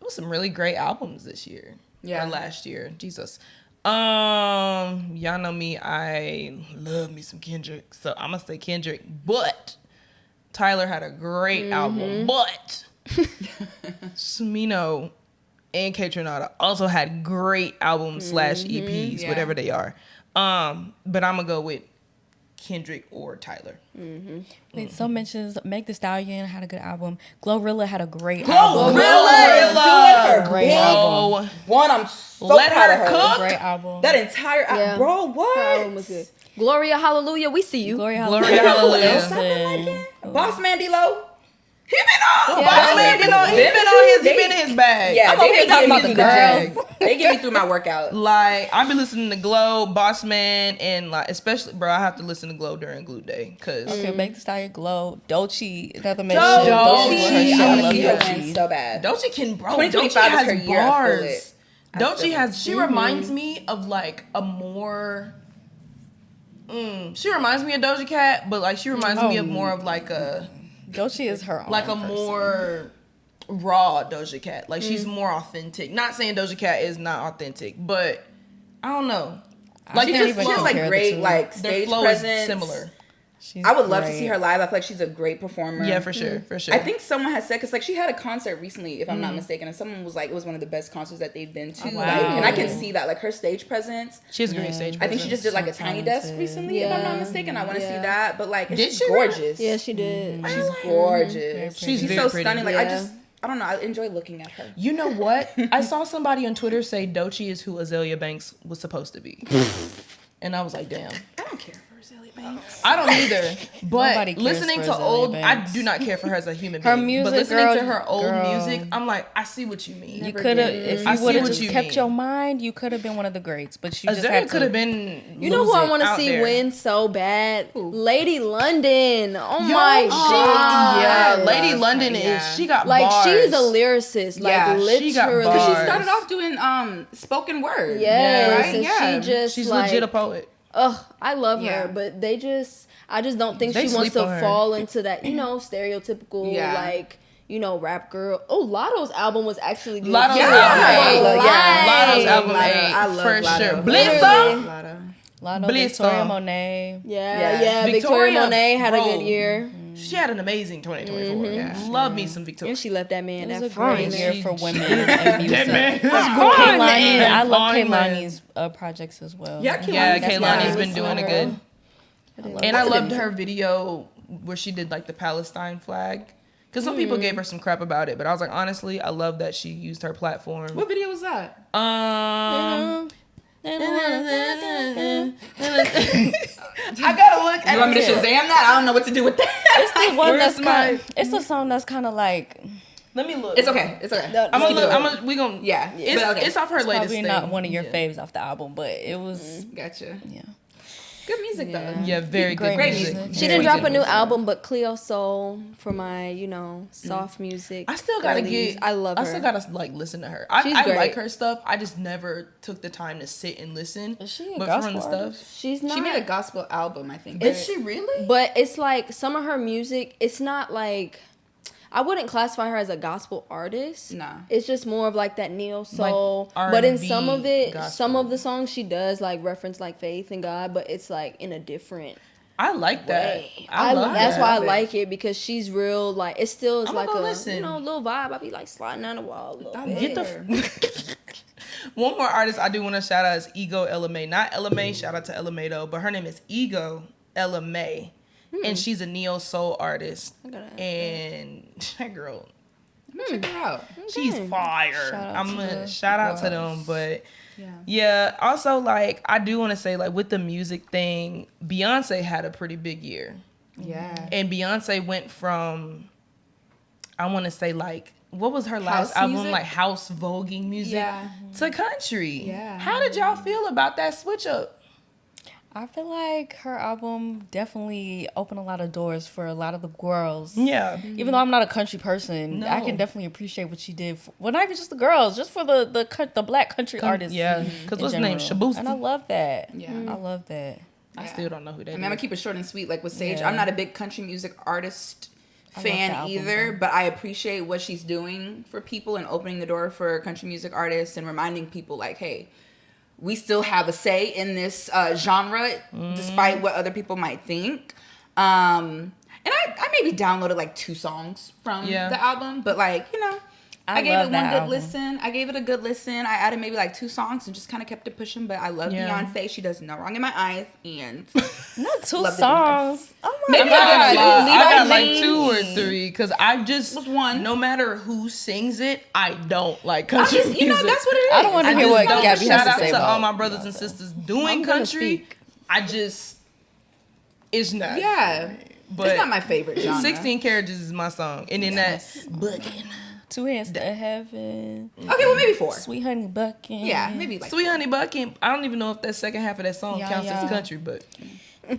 was some really great albums this year. Yeah. Or last year. Jesus. Y'all know me. I love me some Kendrick. So I'm gonna say Kendrick. But Tyler had a great album. But Smino and K Tronada also had great albums / EPs, Yeah. whatever they are. But I'm gonna go with Kendrick or Tyler. Wait, some mentions Meg Thee Stallion had a good album. Glorilla had a great album. Glorilla. Great album. One, I'm so Let proud her of her. cook. Great album. That entire Yeah. bro, what? Her album was good. Gloria, hallelujah, we see you. Gloria Gloria Hallelujah. Listen. Boss Man D-Lo. He been on. Yeah. Boss man been on. He been in his bag. Yeah, I'm they okay been talking getting about the in his girls. bag. They get me through my workout. Like I've been listening to Glow, Boss Man, and like especially, bro, I have to listen to Glow during glue day because Okay, make the style glow. Dolce, another Dolce. mention. I want to see her Dolce. win so bad. Dolce can, bro. 2025 Dolce is has her year, I feel bars. it. I Dolce feel has. She reminds me of like a more. She reminds me of Doja Cat, but like she reminds me of more of like a Dolce is her own like a person. more raw Doja Cat. Like she's more authentic. Not saying Doja Cat is not authentic, but I don't know. Like She can't just even feels like compare the great, two. like their stage flow presence. is similar. She's I would love to great. see her live. I feel like she's a great performer. Yeah, for sure, for sure. I think someone has said, because like she had a concert recently, if I'm not mistaken, and someone was like, it was one of the best concerts that they've been to. Oh, wow. Like, and I can see that, like her stage presence. she has a great stage. I think she just did like a So tiny desk talented. recently, if I'm not Yeah. mistaken. I want to see Yeah. that, but like, Did she's she really? gorgeous. Yeah, she did. She's gorgeous. Very She's She's very so pretty. stunning. Like Yeah. I don't know. I enjoy looking at her. You know what? I saw somebody on Twitter say Doechii is who Azalea Banks was supposed to be. And I was like, damn. I don't care for Azalea Banks. I don't either. But Nobody cares listening for to Azalea old, Banks. I do not care for her as a human Her being. music, but listening girl, to her old girl. music, I'm like, I see what you mean. You could have, did. if I you see would have what just you kept mean. your mind, you could have been one of the greats. But you just Azalea had could to. have been. You know who I want to out see there. win so bad? Lady London. Oh Yo, my she- god. Yeah, I Lady love London her, is. yeah. She got Like bars. she's a lyricist. Like Yeah, she got literally. bars. She started off doing spoken word. Yes, Right? and Yeah. she just She's like, legit a poet. ugh, I love Yeah. her, but I just don't think They she wants sleep on to her. fall into that, stereotypical, Yeah. like, rap girl. Oh, Lotto's album was actually good. Lotto's too. album I ate. love Lotto's Live. album Lotto. ate, I love for Lotto. sure. Literally. Blissa. Lotto. Lotto, Blissa. Victoria Monet. Yeah, Yeah. yeah. Victoria Victoria, Monet had a bro. good year. She had an amazing 2024. Yeah. Love me some Victoria. And she left that man It was that a great front. year She- for women in music. man. Kehlani, I love Fine, man. Kehlani's projects as well. Yeah, Yeah, Kehlani's Kaylani's nice. been doing it good. And I That's loved good. her video where she did like the Palestine flag. Because some people gave her some crap about it, but I was like, honestly, I love that she used her platform. What video was that? I gotta look at You want me to it. Shazam that? I don't know what to do with that. It's the one Where's that's my- kind. It's the song that's kind of like Let me look. It's okay. It's okay. No, I'm gonna Just look. keep it. We gonna. Yeah, It's, but okay. it's off her latest probably thing. not one of your Yeah. faves off the album, but it was Gotcha. yeah. Good music though. Yeah, very good Great music. music. She Very didn't drop good a new music. album, but Cleo Soul for my, soft music. I still gotta girlies. get. I love her. I still gotta like listen to her. I She's like great. her stuff. I just never took the time to sit and listen. Is she a but gospel from the artist? stuff. She's not. She made a gospel album, I think. Is she really? But it's like some of her music, it's not like, I wouldn't classify her as a gospel artist. Nah. It's just more of like that neo soul. Like but in R&B some of it, some gospel. of the songs she does like reference like faith in God, but it's like in a different I like that. way. I love That's that. why I Love it. like it because she's real. Like it still is I'ma like go a listen. little vibe. I be like sliding down the wall a little bit. Get the. One more artist I do want to shout out is Ego LMA. Not LMA. Shout out to LMA though, but her name is Ego LMA, and she's a neo soul artist. gotta- And that girl, Check her out. she's fire. Shout out I'm to gonna the shout out to girls. them, but Yeah. yeah. Also, like I do want to say, like with the music thing, Beyonce had a pretty big year, Yeah. and Beyonce went from, I want to say like. What was her last House album? music? Like house voguing music Yeah. to country. Yeah. How did y'all feel about that switch up? I feel like her album definitely opened a lot of doors for a lot of the girls. Yeah. Even though I'm not a country person, I No. can definitely appreciate what she did. Well, not even just the girls, just for the black country artists. Yeah. Because in what's his name? general. Shaboosty. And I love that. Yeah. I love that. I still don't know who that I is. mean, I'm gonna keep it short and sweet. Like with Sage, Yeah. I'm not a big country music artist love the fan album, either, though. but I appreciate what she's doing for people and opening the door for country music artists and reminding people like, hey, we still have a say in this genre, despite what other people might think. And I maybe downloaded like 2 songs from Yeah. the album, but like, I gave love it that one good album. listen. I gave it a good listen. I added maybe like 2 songs and just kind of kept it pushing. But I love Yeah. Beyonce. She does no wrong in my eyes. And Not 2 Love the songs. Oh my Maybe I'm not god. gonna lie. Leave I out got like names. 2 or 3 because I just Was one. No matter who sings it, I don't like country just, music. that's what it is. I don't wanna I hear just what don't. Gabby has Shout to out say to all about my brothers and Beyonce. sisters doing I'm gonna country. speak. I just, it's not. Yeah. But It's not my favorite genre. 16 Carriages is my song. And then that Bucking. Two hands to heaven. Okay, well maybe 4. Sweet honey bucking. Yeah, maybe like Sweet Honey Bucking. I don't even know if that second half of that song Yeah, counts yeah. as country, but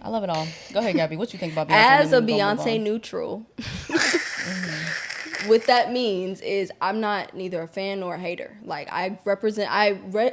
I love it all. Go ahead, Gabby. What you think about Beyonce? As a And then we gonna move Beyonce on. neutral, what that means is I'm not neither a fan nor a hater. Like I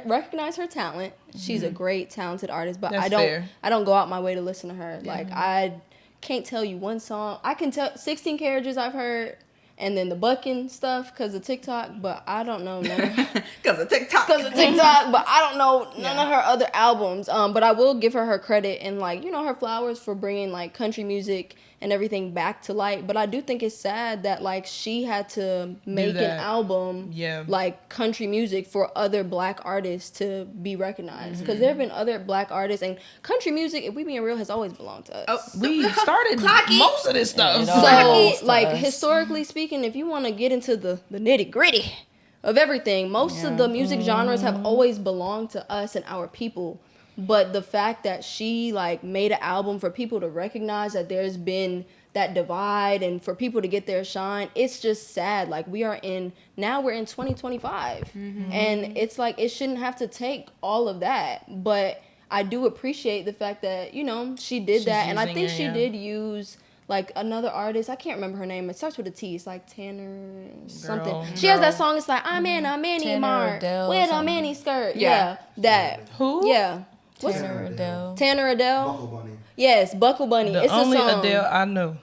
recognize her talent. She's a great, talented artist, but That's I don't fair. I don't go out my way to listen to her. Like I can't tell you one song. I can tell 16 Carriages I've heard, and then the Bucking stuff because of TikTok, but I don't know none. because of TikTok. Because of TikTok, but I don't know none of her other albums. But I will give her credit and like her flowers for bringing like country music and everything back to light. But I do think it's sad that like she had to make an that. album like country music for other black artists to be recognized. Because there have been other black artists, and country music, if we being real, has always belonged to us. we started most of this stuff. It So, belongs to like, us. historically speaking, if you want to get into the nitty gritty of everything, most of the music genres have always belonged to us and our people. But the fact that she, like, made an album for people to recognize that there's been that divide and for people to get their shine, it's just sad. Like, we're in 2025. And it's like, it shouldn't have to take all of that. But I do appreciate the fact that, she did She's that. And I using think it, she yeah. did use like another artist. I can't remember her name. It starts with a T. It's like Tanner something. She has that song. It's like I'm in a mini Tanner mart Adele with a something. mini skirt. Yeah. Yeah, that. Who? Yeah. What's Tanner Adele. Tanner Adele? Buckle Bunny. Yes, Buckle Bunny. The It's only a song. Adele I know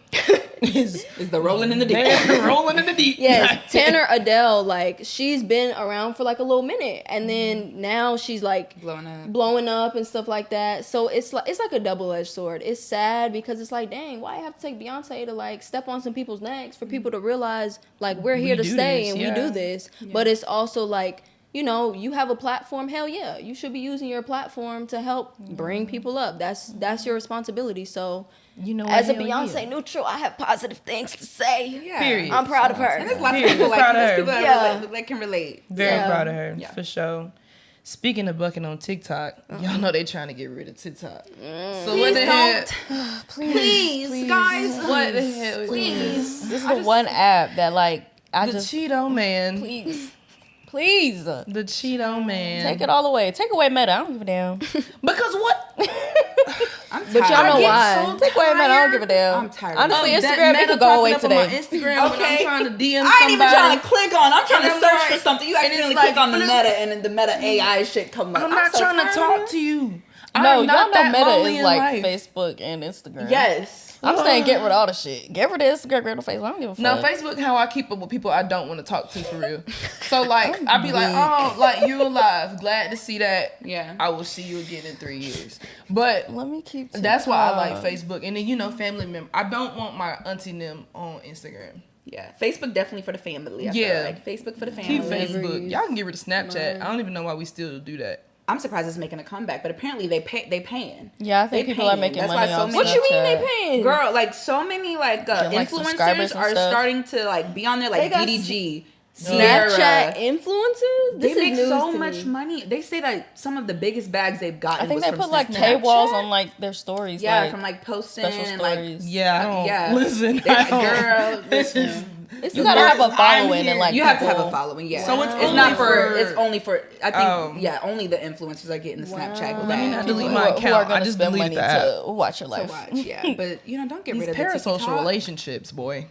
is Is the rolling in the deep. rolling in the deep. Yes, Tanner Adele. Like she's been around for like a little minute, and then now she's like Blowing up. and stuff like that. So it's like a double-edged sword. It's sad because it's like, dang, why have to take Beyonce to like step on some people's necks for people to realize like we're here to do stay this, and yeah. we do this. But it's also like, you have a platform. Hell yeah, you should be using your platform to help bring people up. That's your responsibility. So as a Beyonce neutral, I have positive things to say. Yeah. Period. I'm proud of her. And there's lots Period. of people like Proud of there's her. people that, Yeah. that can relate. Very Yeah. proud of her, Yeah. for sure. Speaking of bucking on TikTok, y'all know they trying to get rid of TikTok. So what the hell? Please, guys. What the hell? This is the one app that like I The just Cheeto Man. please The Cheeto Man. take it all away. Take away Meta. I don't give a damn. Because what? I'm But y'all tired. know I get why. so Take away Meta. I don't give a damn. I'm tired. Honestly, That Instagram, it Meta could go away popping up on my today. Instagram when I'm trying to DM I ain't even somebody. trying to click on. I'm trying And to I'm search like- for something. You and accidentally it's like, click on the bloop. Meta, and then the Meta AI shit come up. I'm not so trying to tired talk of to you. No, I'm y'all not know that Meta lonely is in like life. Facebook and Instagram. it. Yes. I'm saying get rid of all the shit. Get rid of Instagram, get rid of Facebook. I don't give a fuck. No, Facebook, how I keep up with people I don't want to talk to for real. So, like, I'd be like, oh, like, you alive. Glad to see that. Yeah. I will see you again in 3 years. But Let me keep that's why I TikTok. like Facebook. And then, family member. I don't want my auntie and them on Instagram. Yeah. Facebook definitely for the family. I Yeah. feel like Facebook for the family. Keep never Facebook. use Y'all can get rid of Snapchat. I don't even know why we still do that. I'm surprised it's making a comeback, but apparently they paying. Yeah, I think They people are paying. making That's money why so off many- What you mean they Snapchat. paying? Girl, like so many like Getting, like, subscribers influencers and are stuff. starting to like be on there, They like got DDG, Snapchat Sierra. influencers? They This make is news so to much me. money. They say that some of the biggest bags they've gotten. I think was they from put like Snapchat. paywalls on like their stories. Yeah, like, from like posting special and like stories. Yeah, I don't. yeah. Listen, They- I don't. girl, listen. You gotta have a I'm following here. and like You have to have people- a following, yeah. So it's it's only not for- it's only for I think Oh. yeah, only the influencers are getting the Snapchat Wow. Let me bag not to delete who, my are- who are account. gonna I just spend deleted money that. to watch your life. watch, yeah. But don't get These rid of the parasocial TikTok. relationships, boy.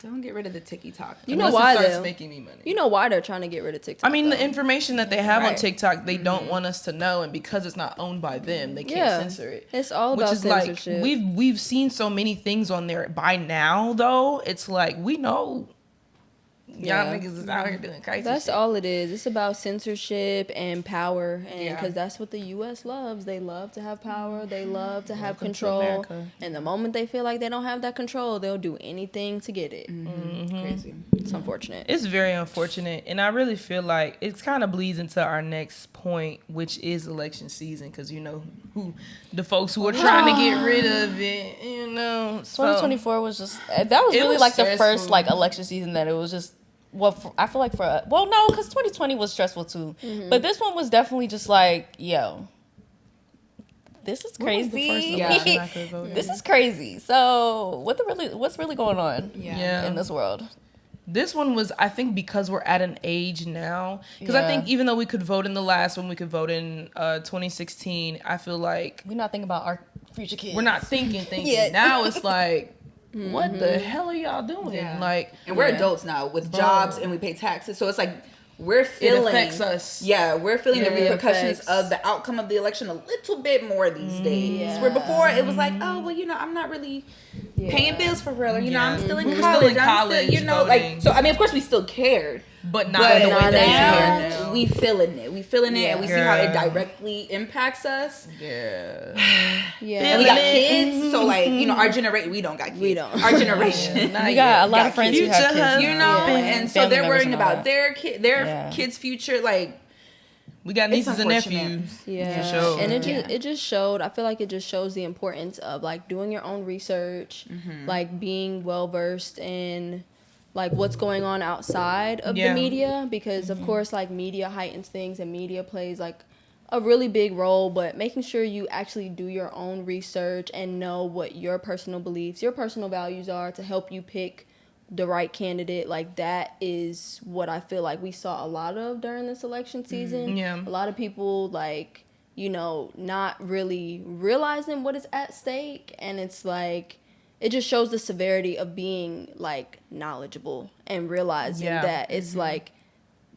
Don't get rid of the TikTok. You know Unless why it starts though? making me money. You know why they're trying to get rid of TikTok? I mean, the though? information that they have on Right. TikTok, they don't want us to know, and because it's not owned by them, they can't censor it. It's all Which about is like censorship. we've seen so many things on there by now, though. It's like we know Yeah. y'all niggas is out here doing crazy. That's shit. all it is. It's about censorship and power, and Yeah. because that's what the U.S. loves. They love to have power. They love to have Welcome to control. America. And the moment they feel like they don't have that control, they'll do anything to get it. Crazy. It's unfortunate. It's very unfortunate, and I really feel like it kind of bleeds into our next point, which is election season, because you know who the folks who are trying to get rid of it, you know. So 2024 was just that was It really was like the stressful. first like election season that it was just I feel like no, because 2020 was stressful too, but this one was definitely just like this is When was the first crazy. election I could vote in? This is crazy. So what's really going on Yeah. in this world? This one was, I think, because we're at an age now. Because I Yeah. think even though we could vote in the last one, we could vote in 2016. I feel like We're not thinking about our future kids. we're not thinking. Yeah. Now it's like, what the hell are y'all doing? Yeah. Like, And we're Yeah. adults now with Bro. jobs and we pay taxes. So it's like we're it feeling affects us. Yeah, we're feeling the Yeah, it repercussions affects. of the outcome of the election a little bit more these days. Yeah. Where before it was like, oh well, I'm not really paying bills for real. Or, I'm still in We're college. still in I'm college voting. so I mean, of course we still cared. But not But the way not they now. are now. we feeling it. We feeling it, and we see how it Yeah. directly impacts us. Yeah. Yeah. And we got Feeling it. kids, so like our generation, we don't got kids. We don't. Our generation, Not We yet. got a lot Got of friends kids. who have Future kids. you know, Yeah. and so Family they're members worrying and all about that. their Yeah. kids' future. Like, We got It's nieces and unfortunate. nephews. Yeah, For sure. and Yeah. it just showed. I feel like it just shows the importance of like doing your own research, like being well versed in like what's going on outside of Yeah. the media, because of course like media heightens things and media plays like a really big role, but making sure you actually do your own research and know what your personal beliefs, your personal values are to help you pick the right candidate. Like that is what I feel like we saw a lot of during this election season. Yeah. A lot of people like, not really realizing what is at stake, and it's like it just shows the severity of being like knowledgeable and realizing Yeah. that it's like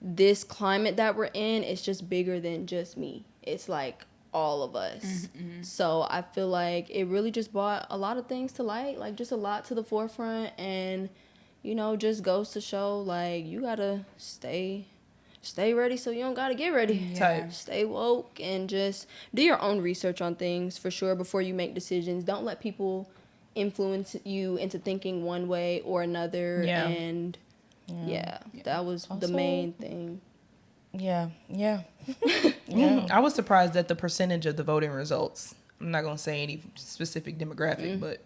this climate that we're in is just bigger than just me. It's like all of us. So I feel like it really just brought a lot of things to light, like just a lot to the forefront, and just goes to show like you gotta stay ready so you don't gotta get ready. Type. Stay woke and just do your own research on things for sure before you make decisions. Don't let people influence you into thinking one way or another. Yeah. And that was the Also- main thing. Yeah. I was surprised at the percentage of the voting results. I'm not going to say any specific demographic, but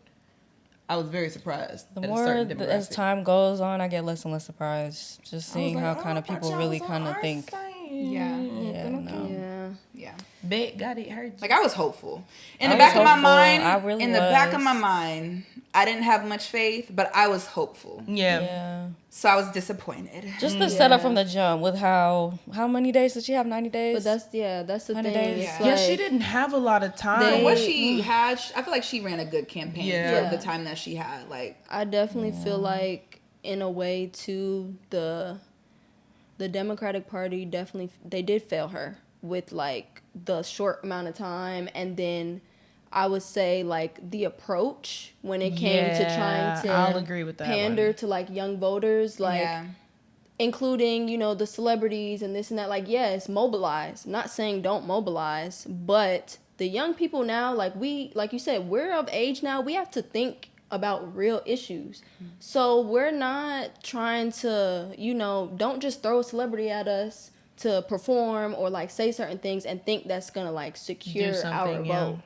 I was very surprised. The at a more certain demographic. as time goes on, I get less and less surprised. Just I was seeing like, how oh, kind I of thought people y'all really was on kind of our think. side. yeah, Yeah, no. Yeah. yeah. Bet got it hurt. Like I was hopeful. In I the was back of my hopeful. mind, I really in the back of was. my mind, I didn't have much faith, but I was hopeful. Yeah. Yeah. So I was disappointed. Just the setup from the jump with how many days did she have? 90 days? But that's the 100 thing. days? It's Yeah, she like- didn't have a lot of time. For They- what she had, I feel like she ran a good campaign Yeah. for the time that she had. Like, I definitely feel like in a way too the Democratic Party they did fail her with like the short amount of time, and then I would say like the approach when it came to trying to I'll agree with that pander one. to like young voters, like yeah. including the celebrities and this and that. Like, yes, mobilize. I'm not saying don't mobilize, but the young people now, like you said, we're of age now. We have to think about real issues. So we're not trying to don't just throw a celebrity at us to perform or like say certain things and think that's gonna like secure our something, yeah. vote.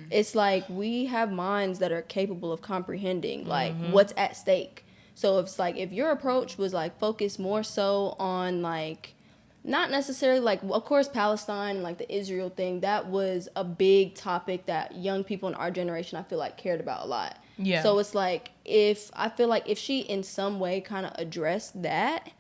It's like we have minds that are capable of comprehending like what's at stake. So it's like if your approach was like focused more so on like not necessarily like, of course, Palestine, like the Israel thing, that was a big topic that young people in our generation I feel like cared about a lot. Yeah. So it's like if she in some way kind of addressed that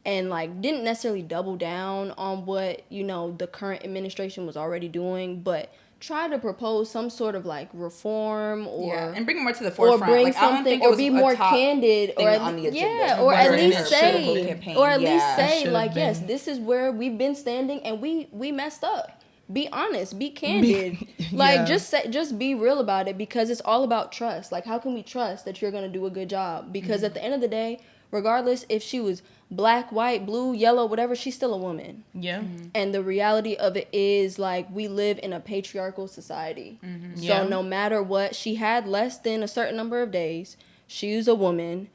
and like didn't necessarily double down on what the current administration was already doing, but try to propose some sort of like reform or And bring more to the or forefront. bring Like, I don't something think it or was be a more top candid thing or at on the agenda. yeah, or It at wasn't least a political say campaign. or at least Yeah. say Should've like yes, been. this is where we've been standing and we messed up. Be honest, be candid. Like Yeah. just be real about it, because it's all about trust. Like how can we trust that you're going to do a good job? Because at the end of the day, regardless if she was black, white, blue, yellow, whatever, she's still a woman. Yeah. And the reality of it is like we live in a patriarchal society. So Yeah. no matter what, she had less than a certain number of days. She was a woman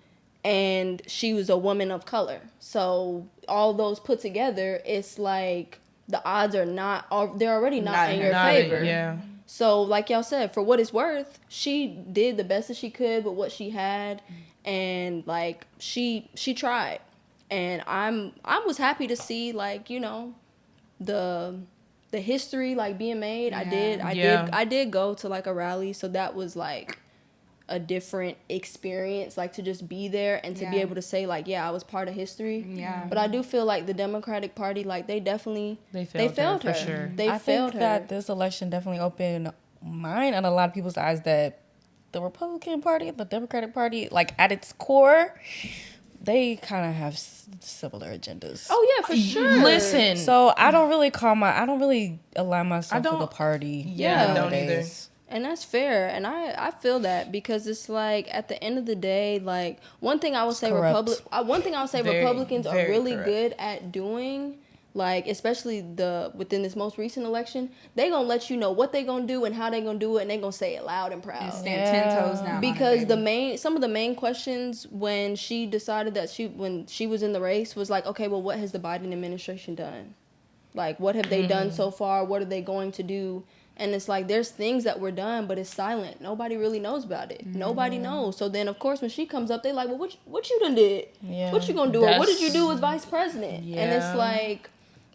and she was a woman of color. So all those put together, it's like the odds are they're already not in your favor. Yeah. So like y'all said, for what it's worth, she did the best that she could with what she had, and like she tried. And I was happy to see like, the the history like being made. Yeah. I did go to like a rally, so that was like a different experience, like to just be there and to be able to say like, yeah, I was part of history. Yeah. But I do feel like the Democratic Party, like they failed her. for sure. They I failed think her. that this election definitely opened mine and a lot of people's eyes that the Republican Party, the Democratic Party, like at its core, they kind of have similar agendas. Oh yeah, for sure. Listen, So I don't really align myself with don't- a party. yeah, I don't either. nowadays. And that's fair. And I feel that because it's like at the end of the day, like one thing I would say corrupt. Very, Republicans are very really corrupt. good at doing, like especially within this most recent election, they gonna let you know what they gonna do and how they gonna do it, and they gonna say it loud and proud. And stand 10 toes down. Because on it, baby. some of the main questions when she decided that when she was in the race was like, okay, well, what has the Biden administration done? Like, what have they done so far? What are they going to do? And it's like there's things that were done, but it's silent. Nobody really knows about it. Nobody knows. So then, of course, when she comes up, they like, well, what you done did? Yeah. What you gonna do? Or what did you do as vice president? And it's Yeah. like,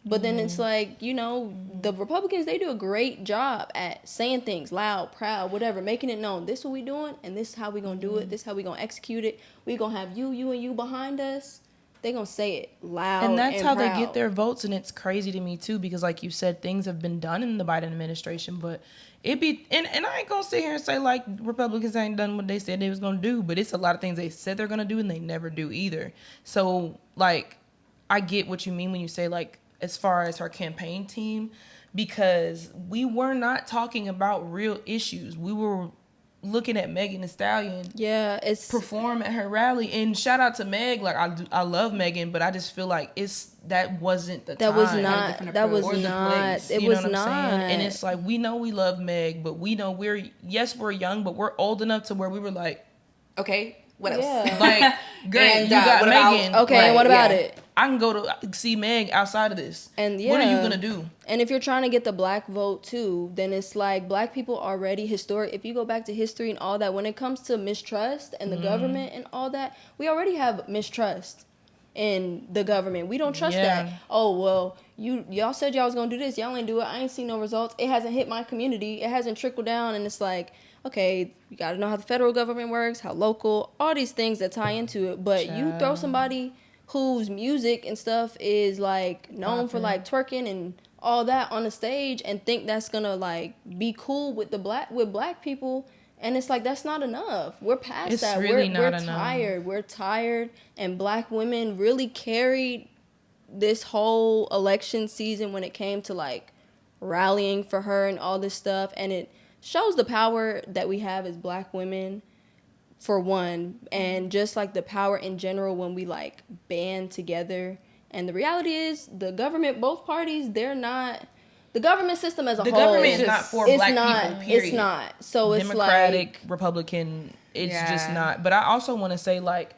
but then it's like, you know, the Republicans, they do a great job at saying things loud, proud, whatever, making it known. This is what we doing, and this is how we gonna do it. This is how we gonna execute it. We gonna have you, and you behind us. They gonna say it loud, and that's how proud. they get their votes, and it's crazy to me too, because like you said, things have been done in the Biden administration, but and I ain't gonna sit here and say like Republicans ain't done what they said they was gonna do, but it's a lot of things they said they're gonna do and they never do either. So like I get what you mean when you say like as far as her campaign team, because we were not talking about real issues. We were looking at Megan Thee Stallion it's perform at her rally, and shout out to Meg. Like I love Megan, but I just feel like that wasn't the time. that was different not approach. that was or the not place, it you was know what not I'm saying? And it's like we know we love Meg, but we know we're young, but we're old enough to where we were like, Okay, what else? Yeah. like great, And, you got what about- Megan. okay, Right, and what about yeah. it? I can go to see Meg outside of this. And what are you yeah. gonna do? And if you're trying to get the black vote too, then it's like black people already historic. If you go back to history and all that, when it comes to mistrust and the government and all that, we already have mistrust in the government. We don't trust Yeah. that. Oh well, y'all said y'all was gonna do this. Y'all ain't do it. I ain't seen no results. It hasn't hit my community. It hasn't trickled down. And it's like, okay, you gotta know how the federal government works, how local, all these things that tie into it. But you throw somebody whose music and stuff is like known for like twerking and all that on the stage and think that's gonna like be cool with black people, and it's like that's not enough. We're past It's that. really we're not enough. tired. We're tired, and black women really carried this whole election season when it came to like rallying for her and all this stuff, and it shows the power that we have as black women, for one, and just like the power in general when we like band together. And the reality is the government, both parties, they're not, the government system as a The whole government is not for it's black not, people, period. It's not. So it's Democratic, like, Republican, it's just Yeah. not. But I also want to say like,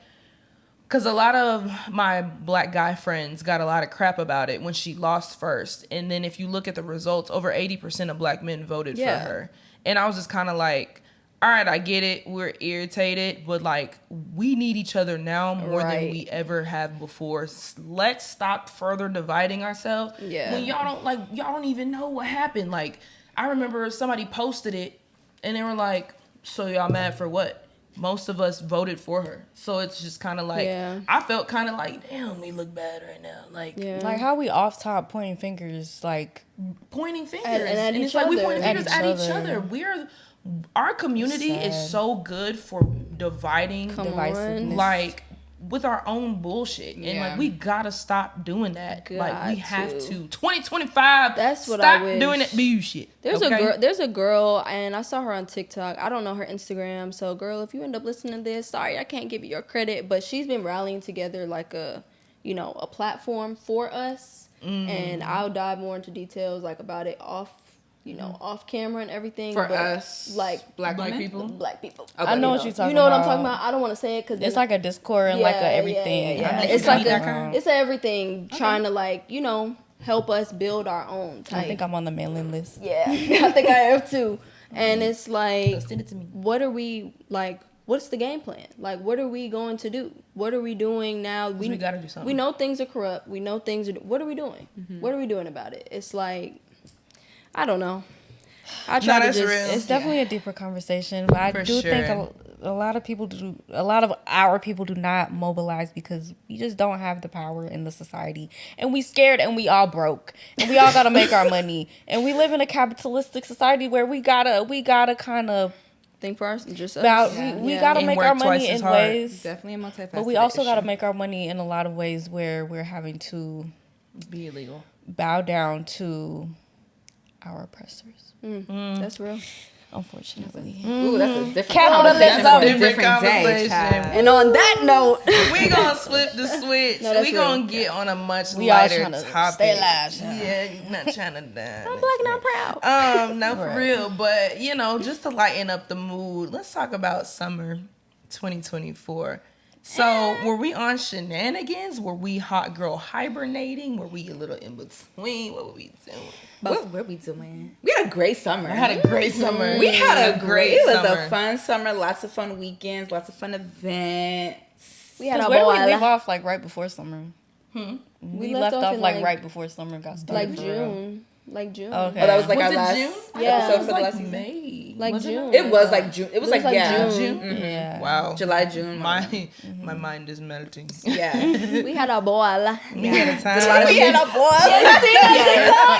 because a lot of my black guy friends got a lot of crap about it when she lost first. And then if you look at the results, over 80% of black men voted Yeah. for her. And I was just kind of like, all right, I get it. We're irritated, but like we need each other now more than Right. we ever have before. Let's stop further dividing ourselves. Yeah. When y'all don't even know what happened. Like I remember somebody posted it and they were like, so y'all mad for what? Most of us voted for her. So it's just kind of like, Yeah. I felt kind of like, damn, we look bad right now. Like, yeah. Like how we off top pointing fingers, like pointing fingers. And at it's each like we other. pointing fingers At at each each other. other. Our community is Sad. so good for dividing, Come divisiveness. on. like, with our own bullshit. And, Yeah. like, we gotta stop doing that. Like, we Got have to. to. 2025, That's what stop I wish. doing that bullshit. There's okay? there's a girl, and I saw her on TikTok. I don't know her Instagram. So, girl, if you end up listening to this, sorry, I can't give you your credit, but she's been rallying together like a platform for us. And I'll dive more into details like about it off camera and everything. For but, us, like black black women? people? black people. Okay. I know what you're talking about. You know what I'm talking about? I don't want to say it because It's like a Discord and like a everything. Yeah. I know It's what like you're talking about. it's a everything trying to like help us build our own type. I think I'm on the mailing list. Yeah, I think I have too. And it's like, Send it to me. what are we like? What's the game plan? Like, what are we going to do? What are we doing now? We gotta do something. We know things are corrupt. We know things are. What are we doing? What are we doing about it? It's like, I don't know. I try to that's just. real. It's definitely a deeper conversation, but I For do think sure. a lot of people do. A lot of our people do not mobilize because we just don't have the power in the society, and we scared, and we all broke, and we all gotta make our money, and we live in a capitalistic society where we gotta kind of Think for us, just us. about we Yeah. gotta And make work our twice money as in hard. ways, Definitely a multifaceted but we also gotta issue. make our money in a lot of ways where we're having to Be illegal. bow down to our oppressors, That's real. unfortunately. Ooh, that's a different Capitalism. conversation for a Different different day, conversation. child. And on that note, We gonna flip the switch. No, that's We gonna real. get on a much We all lighter tryna topic. stay alive, child. Yeah, not trying to die. I'm black and I'm proud. No, for Right. real. But just to lighten up the mood, let's talk about summer 2024. So, were we on shenanigans? Were we hot girl hibernating? Were we a little in between? What were we doing? What were we doing? We had a great summer. I had a great summer. We had a great. It was summer. a fun summer. Lots of fun weekends. Lots of fun events. We had Because our where boy did we leave Ala- off like right before summer? We left left off off in, like like- right before summer got started. like for real. June. Like June. Okay. Oh, that was like Was our it last June? Yeah. episode It was for the like last season. May. Like wasn't June. It was like June. It was like, like yeah, June. Mhm. Yeah. Wow. July, June. My mind is melting. Yeah. We had our boy Ala. We had a time. Did a lot of shit. our boy Ala.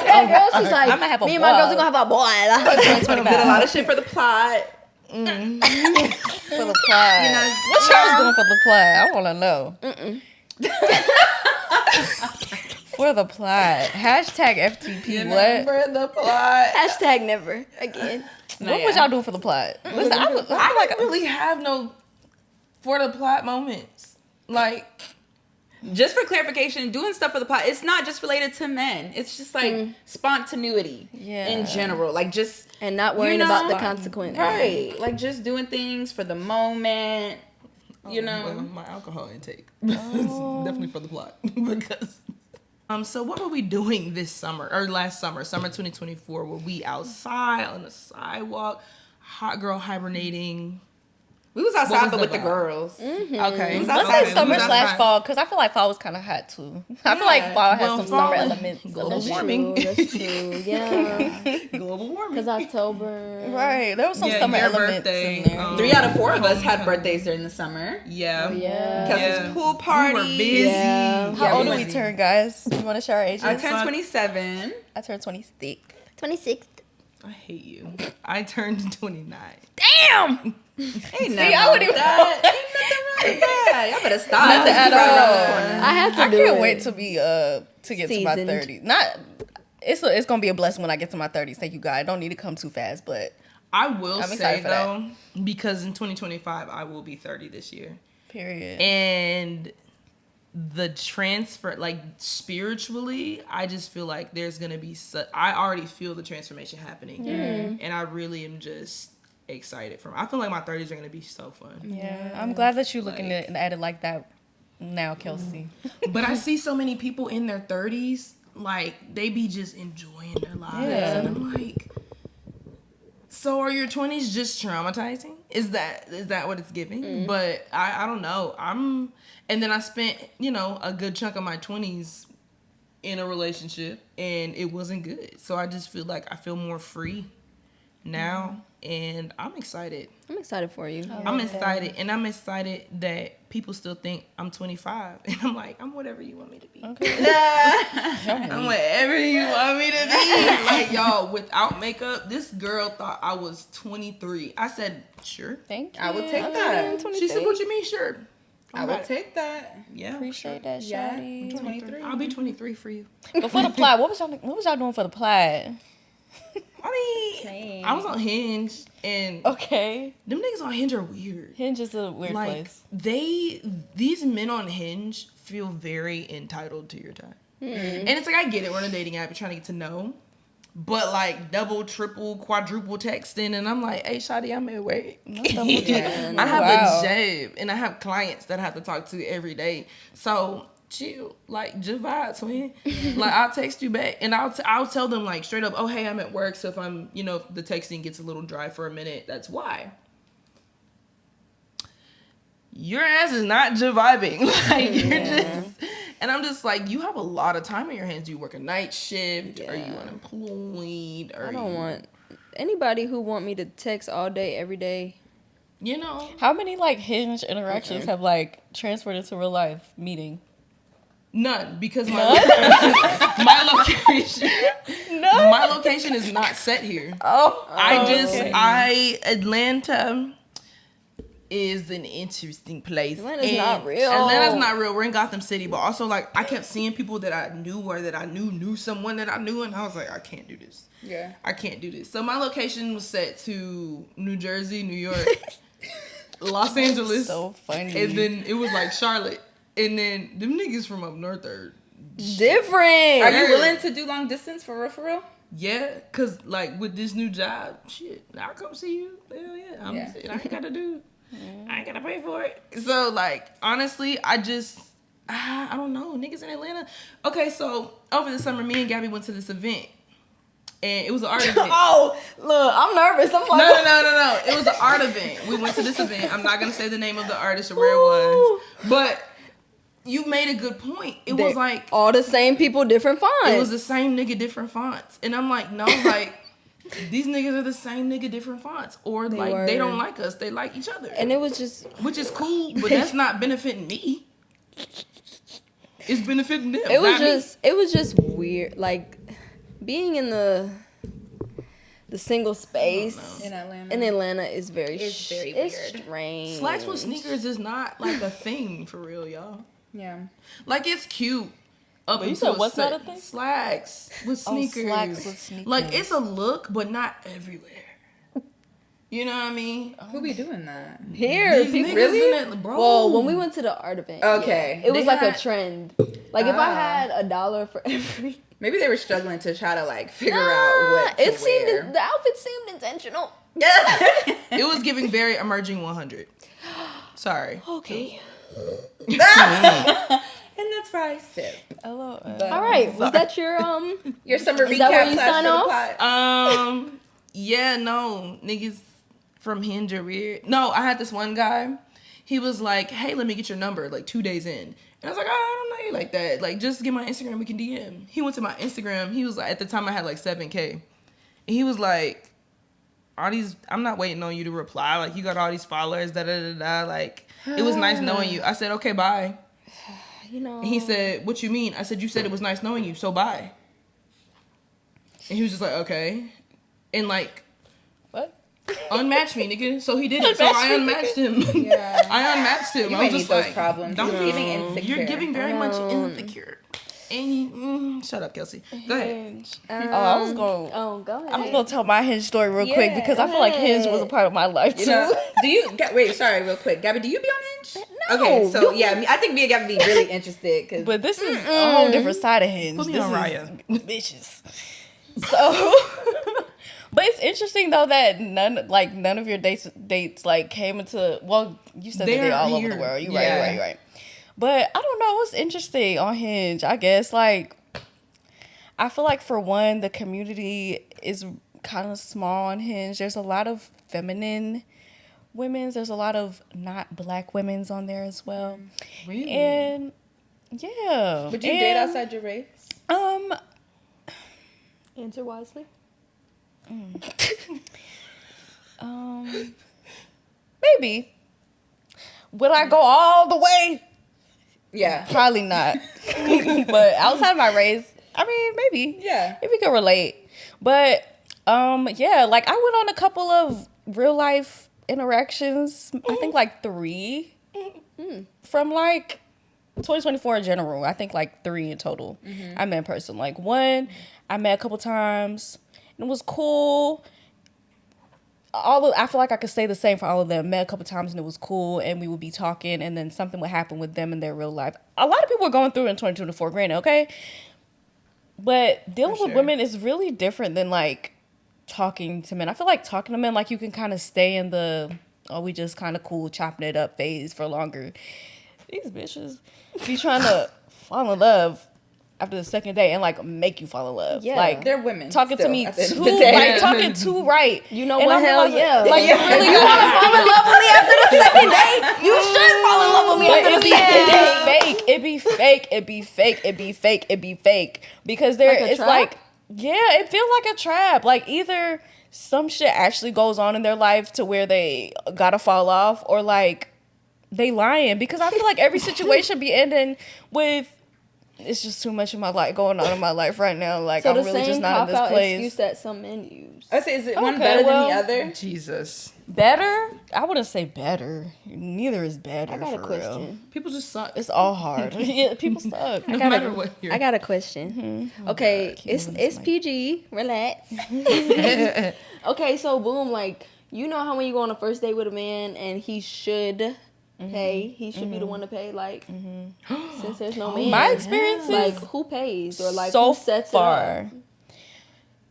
That girl, she's like, I'ma have a me and my boy. girls are gonna have our boy Ala. Did a lot of shit for the plot. For the plot. You know, what y'all was doing for the plot? I want to know. For the plot. Hashtag FTP. What? For the plot. Hashtag never again. What was y'all doing for the plot? Listen, I feel I like don't really have no for the plot moments. Like, just for clarification, doing stuff for the plot, it's not just related to men. It's just like spontaneity Yeah. in general. Like just And not worrying You know, about the consequences. right. Like just doing things for the moment. You well, know. my alcohol intake. It's definitely for the plot. Because so what were we doing this summer or last summer, summer 2024? Were we outside on the sidewalk, hot girl hibernating? We was outside What was but the with the vibe? girls. Okay. Let's okay. say summer we was slash outside. fall, because I feel like fall was kind of hot too. I feel like Yeah. fall has Well, some fall summer is elements. global That's warming. true. That's true. Yeah. Global warming. Because October. Right, there was some Yeah, summer your elements birthday, in there. 3 out of 4 of us had birthdays during the summer. Yeah. Yeah. Because Yeah. it's pool parties. We were busy. Yeah. How Yeah, old we do we went- turn, guys? You want to share our ages? I turned 27. I turned 26. 26th. I hate you. I turned 29. Damn! Ain't nothing I wrong wouldn't with even- that. Ain't nothing wrong with that. Y'all better stop. Nothing It's at right around all. the corner. I had to I do can't it. wait to be to get to my Seasoned. 30s. Not it's gonna be a blessing when I get to my 30s. Thank you, God. I don't need to come too fast, but I will I'm say excited for that. though, because in 2025 I will be 30 this year, period. and the transfer, like spiritually, I just feel like there's gonna be. I already feel the transformation happening, and I really am just excited for. I feel like my 30s are gonna be so fun. Yeah, I'm glad that you're looking at it like that now, Kelsey. But I see so many people in their 30s, like they be just enjoying their lives, Yeah. and I'm like, so are your 20s just traumatizing? Is that what it's giving? But I don't know. And then I spent a good chunk of my 20s in a relationship, and it wasn't good. So I just feel like I feel more free now, and I'm excited. I'm excited for you. I'm excited, and I'm excited that people still think I'm 25, and I'm like, I'm whatever you want me to be. I'm whatever you want me to be. Like, y'all, without makeup, this girl thought I was 23. I said, sure. Thank you. I would take that. She said, what you mean, sure? I would take that. Yeah. Appreciate that, Yeah. shawty. 23. I'll be 23 for you. But for the plot, what was y'all doing for the plot? I mean, I was on Hinge, and Okay, them niggas on Hinge are weird. Hinge is a weird Like, place. these men on Hinge feel very entitled to your time. And it's like, I get it, we're on a dating app, you're trying to get to know. But like double, triple, quadruple texting, and I'm like, hey, shawty, I'm at work. I have Wow. a job, and I have clients that I have to talk to every day. So chill, like just vibe, twin. Like I'll text you back, and I'll tell them like straight up, oh hey, I'm at work. So if I'm, if the texting gets a little dry for a minute, that's why. Your ass is not just vibing. Like you're just, And I'm just like, you have a lot of time on your hands. Do you work a night shift? Are you Yeah. unemployed? I don't want anybody who want me to text all day, every day. You know. How many like Hinge interactions have like transferred into real life meeting? None, because my location my location is not set here. Atlanta is an interesting place. Atlanta's not real. Atlanta's not real. We're in Gotham City, but also like I kept seeing people that I knew or that I knew someone that I knew, and I was like, I can't do this. Yeah. I can't do this. So my location was set to New Jersey, New York, Los Angeles. So funny. And then it was like Charlotte. And then them niggas from up north are Different. Are you willing to do long distance for real? For real? yeah, cause like with this new job, shit, I'll come see you. Hell yeah, I ain't gotta do. I ain't gotta pay for it. So like honestly, I don't know, niggas in Atlanta. Okay, so over the summer, me and Gabby went to this event, and it was an art event. Oh, look, I'm nervous. I'm like, No. It was an art event. We went to this event. I'm not gonna say the name of the artist or where it was, but. You made a good point. It was like all the same people, different fonts. it was the same nigga, different fonts. And I'm like, no, like these niggas are the same nigga, different fonts. Or they don't like us. They like each other. And it was just, which is cool, but that's not benefiting me. It's benefiting them. it not was just weird. Like being in the single space In Atlanta. in Atlanta is very It's very it's weird. strange. me. Slacks with sneakers is not like a thing for real, y'all. Yeah. Like it's cute. Up Wait, you until said what's not a thing? Slacks with sneakers. slacks with sneakers. Like it's a look, but not everywhere. You know what I mean? Who be doing that? Here, These people niggas really. in it, bro. Well, when we went to the art event, Okay. it was They like had- a trend. Like if I had $1 for every, Maybe they were struggling to try to like figure out what to it seemed wear. the outfit seemed intentional. It was giving very emerging 100. Sorry. Okay. And that's right. Sip. Hello. All right. Was that your Your summer Is recap that where you slash sign for the off? pod. Yeah, no. Niggas from Hinge are weird. No, I had this one guy. He was like, hey, let me get your number, like 2 days in. And I was like, oh, I don't know you like that. Like, just get my Instagram, we can DM. He went to my Instagram. He was like, at the time I had like 7K. And he was like, I'm not waiting on you to reply. Like, you got all these followers, da-da-da-da. Like, it was nice knowing you. I said, okay, bye. you know? And he said, what you mean? I said, you said it was nice knowing you, so bye. And he was just like, okay. And like, What? unmatched me, nigga. So he did it. So I unmatched him. Yeah. I unmatched him. You I might was need just those like, problems. don't You're be giving insecure. You're giving very much know. insecure. And you, shut up, Kelsey. Go ahead. Hinge. I was going. Oh, go ahead. I was gonna tell my Hinge story real quick Yeah. because I feel like Hinge was a part of my life too. You know, wait, sorry, real quick. Gabby, do you be on Hinge? No. Okay, so yeah, I think me and Gabby be really interested. Cause But this is a whole different side of Hinge. Put me this on is Raya. bitches. So, but it's interesting though that none of your dates like came into. Well, you said that They're they're all over here. the world. You're Yeah. right. But I don't know what's interesting on Hinge. I guess like I feel like for one, the community is kind of small on Hinge. There's a lot of feminine women's. There's a lot of not black women's on there as well. Really? And yeah. would you date outside your race? Answer wisely. Maybe. Would I go all the way? Yeah. Probably not. But outside my race, I mean, maybe. Yeah. If we can relate. But yeah, like I went on a couple of real life interactions. I think like 3 from like 2024 in general. I think like 3 in total. I met in person. Like 1, I met a couple times and it was cool. I feel like I could say the same for all of them. Met a couple times and it was cool, and we would be talking, and then something would happen with them in their real life. A lot of people are going through it in 2024, granted, okay? But dealing For with sure. women is really different than like talking to men. I feel like talking to men, like you can kind of stay in the we just kind of cool chopping it up phase for longer. These bitches be trying to fall in love after the second day and like make you fall in love. Yeah. Like They're women. talking to still, me at the end too, of the day. like talking too right. You know And what? I'm Hell realizing, yeah. like Yeah. really, You want to fall in love with me after the second day? You should fall in love with me But after it the be second day. fake. It be fake. It be fake. It be fake. It be fake. Because there, Like a it's trap? like, yeah, it feels like a trap. Like either some shit actually goes on in their life to where they gotta fall off, or like they lying. Because I feel like every situation be ending with, it's just too much of my life going on in my life right now. Like So I'm the really same just not in this cop-out place. excuse that some men use. I say, is it one Okay, better well, than the other? Jesus. Better? I wouldn't say better. Neither is better. I got a for question. real. People just suck. It's all hard. Yeah, people suck. No matter what you're. I got a question. Okay, God, keep moving this it's mic. PG. Relax. Okay, so boom, like you know how when you go on a first date with a man and he should pay, he should be the one to pay. Like since there's no man, My experiences, like who pays or like so who sets it far. up?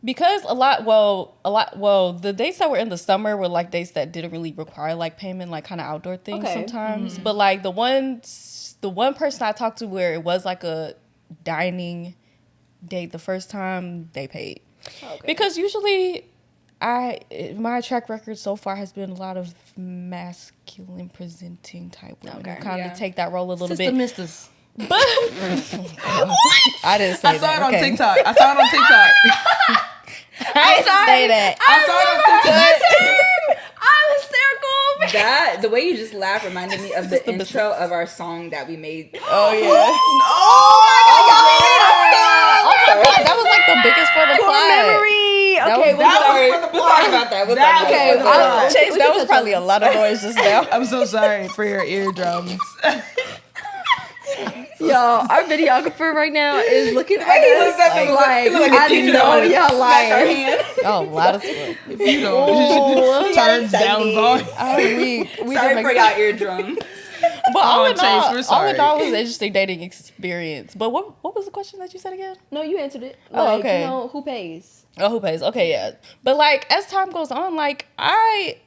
Because the dates that were in the summer were like dates that didn't really require like payment, like kind of outdoor things Okay. sometimes. But like the one person I talked to where it was like a dining date the first time, they paid. Okay. Because usually my track record so far has been a lot of masculine presenting type women who Okay, kind yeah. of take that role a little Sister bit. Misters. But I didn't say I saw that. it on okay? TikTok. I saw it on TikTok. I didn't say that. I saw it on TikTok. I'm hysterical. That the way you just laughed reminded me of the Sister intro of our song that we made. Oh yeah. Oh Oh my god, that was like the biggest for the plot. Memory. That Okay, was- well, that sorry. We'll talk about that. We'll That talk about was that. for the We'll talk plot. about Chase, We that can was touch probably a on lot of noise just now. I'm so sorry for your eardrums. Yo, our videographer right now is looking at He looks us up and like, looks like a I teenager. know y'all lying. Oh, loud as fuck. If you don't, turns down volume. We Sorry did for make- y'all eardrum. But all in Chase, all, we're all sorry. in all, it was an interesting dating experience. But what was the question that you said again? No, you answered it. Oh, Like, okay. You know, who pays? Oh, who pays? Okay, yeah. But like as time goes on, like I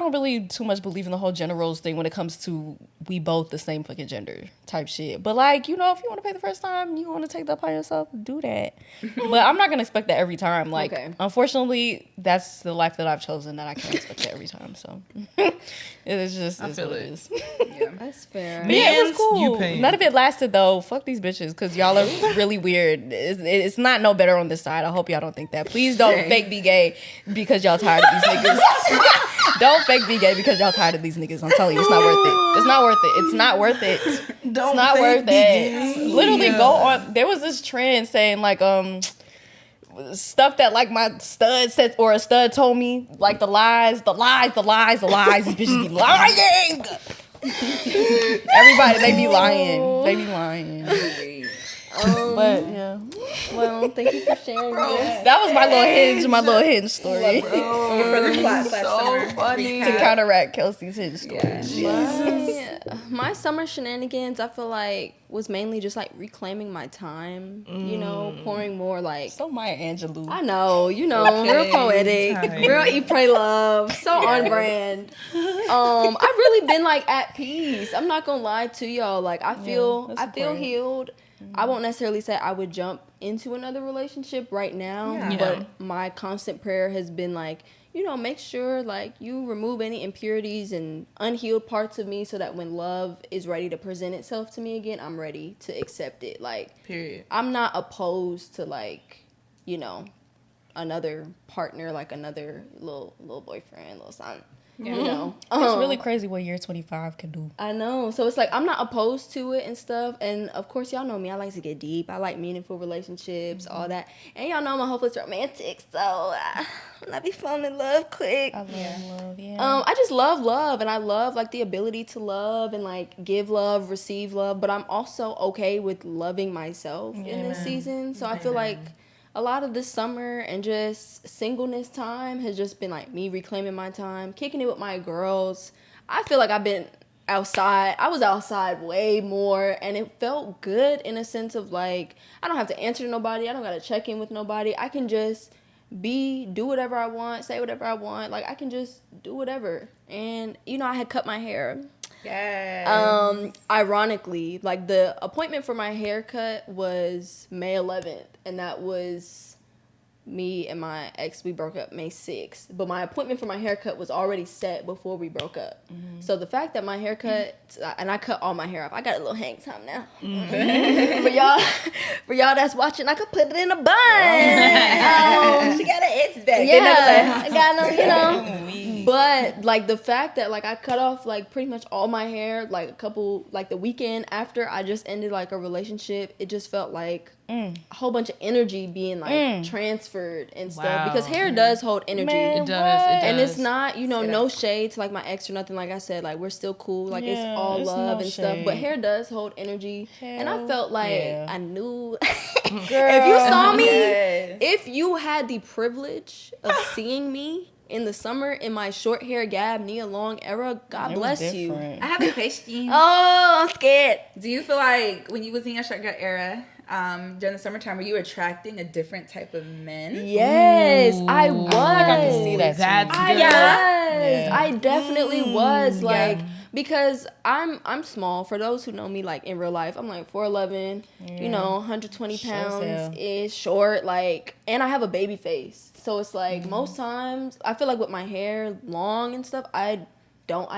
don't really too much believe in the whole gender roles thing when it comes to we both the same fucking gender type shit. But like, you know, if you want to pay the first time, you want to take that upon yourself, do that. But I'm not gonna expect that every time. Like, Okay. unfortunately, that's the life that I've chosen that I can't expect that every time. So it is just I is feel what it. is. That's fair. But yeah, it was Mans, cool. you paying. None of it lasted though. Fuck these bitches because y'all are really weird. It's not no better on this side. I hope y'all don't think that. Please don't Same. fake be gay because y'all tired of these niggas. Don't fake be gay because y'all tired of these niggas. I'm telling you, it's not worth it. It's not worth it. It's not worth it. It's not worth it. Literally go on. There was this trend saying like stuff that like my stud said or a stud told me, like the lies. These bitches be lying. Everybody, they be lying. They be lying. But yeah, Well, thank you for sharing this. that was my little hinge story For the plot slash summer funny. to counteract Kelsey's hinge story. My summer shenanigans, I feel like, was mainly just like reclaiming my time. You know, pouring more like. So Maya Angelou. I know, you know, real poetic, time. real eat, pray, love, so on brand. I've really been like at peace. I'm not gonna lie to y'all. Like I feel that's important. healed. I won't necessarily say I would jump into another relationship right now, Yeah. but my constant prayer has been like, you know, make sure like you remove any impurities and unhealed parts of me so that when love is ready to present itself to me again, I'm ready to accept it. Like, Period. I'm not opposed to like, you know, another partner, like another little boyfriend, little son. You know, It's really crazy what year 25 can do. I know. So it's like I'm not opposed to it and stuff. And of course, y'all know me. I like to get deep. I like meaningful relationships, all that. And y'all know I'm a hopeless romantic, so I be falling in love quick. I love, yeah. I just love, and I love like the ability to love and like give love, receive love. But I'm also okay with loving myself in this season. So I feel like a lot of this summer and just singleness time has just been like me reclaiming my time, kicking it with my girls. I feel like I've been outside. I was outside way more, and it felt good in a sense of like I don't have to answer to nobody. I don't got to check in with nobody. I can just do whatever I want, say whatever I want. Like I can just do whatever. And you know, I had cut my hair Yeah. Ironically, like the appointment for my haircut was May 11th, and that was me and my ex, we broke up May 6th. But my appointment for my haircut was already set before we broke up. So the fact that my haircut, and I cut all my hair off. I got a little hang time now. For y'all that's watching, I could put it in a bun. She got an itch back. Yeah, I got no, you know. But like the fact that like I cut off like pretty much all my hair like the weekend after I just ended like a relationship, it just felt like a whole bunch of energy being like transferred and stuff. Wow. Because hair does hold energy. Man, It does. It does. And it's not, you know, no shade to like my ex or nothing. Like I said, like we're still cool. Like it's Yeah, all it's love no and stuff. But shade. hair does hold energy. And I felt like I knew. If Girl. you saw me, Yes. if you had the privilege of seeing me in the summer in my short hair gab, Nia Long era, God It was bless you. different. I have a question. Oh, I'm scared. Do you feel like when you was in your short girl era, during the summertime, were you attracting a different type of men? Yes, I was. I can see that too. That's I good. was. Yeah. I definitely was. Like, Yeah. because I'm small. For those who know me, like in real life, I'm like 4'11", you know, 120 Sure as hell. pounds is short. Like, and I have a baby face, so it's like most times I feel like with my hair long and stuff, I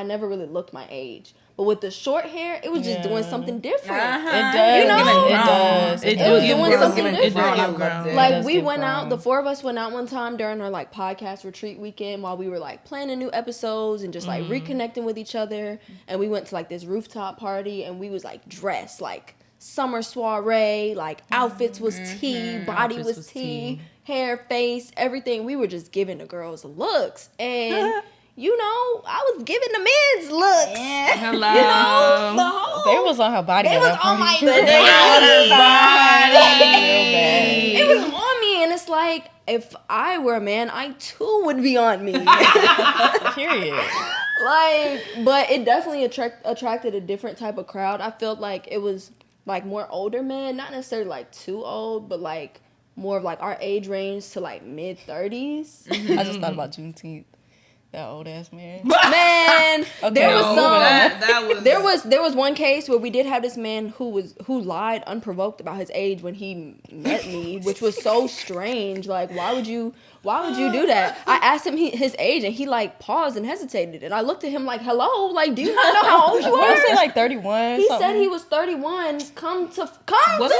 never really looked my age. But with the short hair, it was just doing something different. It does. You know? It does. It was do doing give something grown. different. It do I give loved grown. it. Like does we get went out, grown. the four of us went out one time during our like podcast retreat weekend while we were like planning new episodes and just like reconnecting with each other. And we went to like this rooftop party and we was like dressed like summer soiree, like outfits was tea, body Outfits was was tea, tea. hair, face, everything. We were just giving the girls looks. And you know, I was giving the men's looks. Hello. You know, the whole They was on her body. they at was that on point. my It was on me, and it's like if I were a man, I too would be on me. Period. Like, but it definitely attracted a different type of crowd. I felt like it was like more older men, not necessarily like too old, but like more of like our age range to like mid 30s. I just thought about Juneteenth. That old ass man. Man, there was No, some. that was There was one case where we did have this man who lied unprovoked about his age when he met me, which was so strange. Like, why would you do that? I asked him his age, and he like paused and hesitated, and I looked at him like, "Hello, like, do you not know how old you What was are?" he like 31? He something? said he was 31. Come to Was find he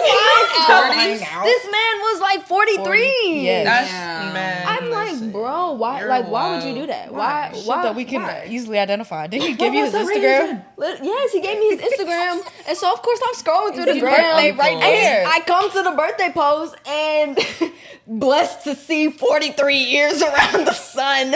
out. 30s? This man was like 43. Yes. That's Yeah. man. I'm like, bro, why? You're Like, why would you wild. do that? Why? Why? Shit that we can Why? easily identify. Did he give you his was the Instagram? Yes, he gave me his Instagram, and so of course I'm scrolling through the His gram. birthday right And there. I come to the birthday post and blessed to see 43 years around the sun.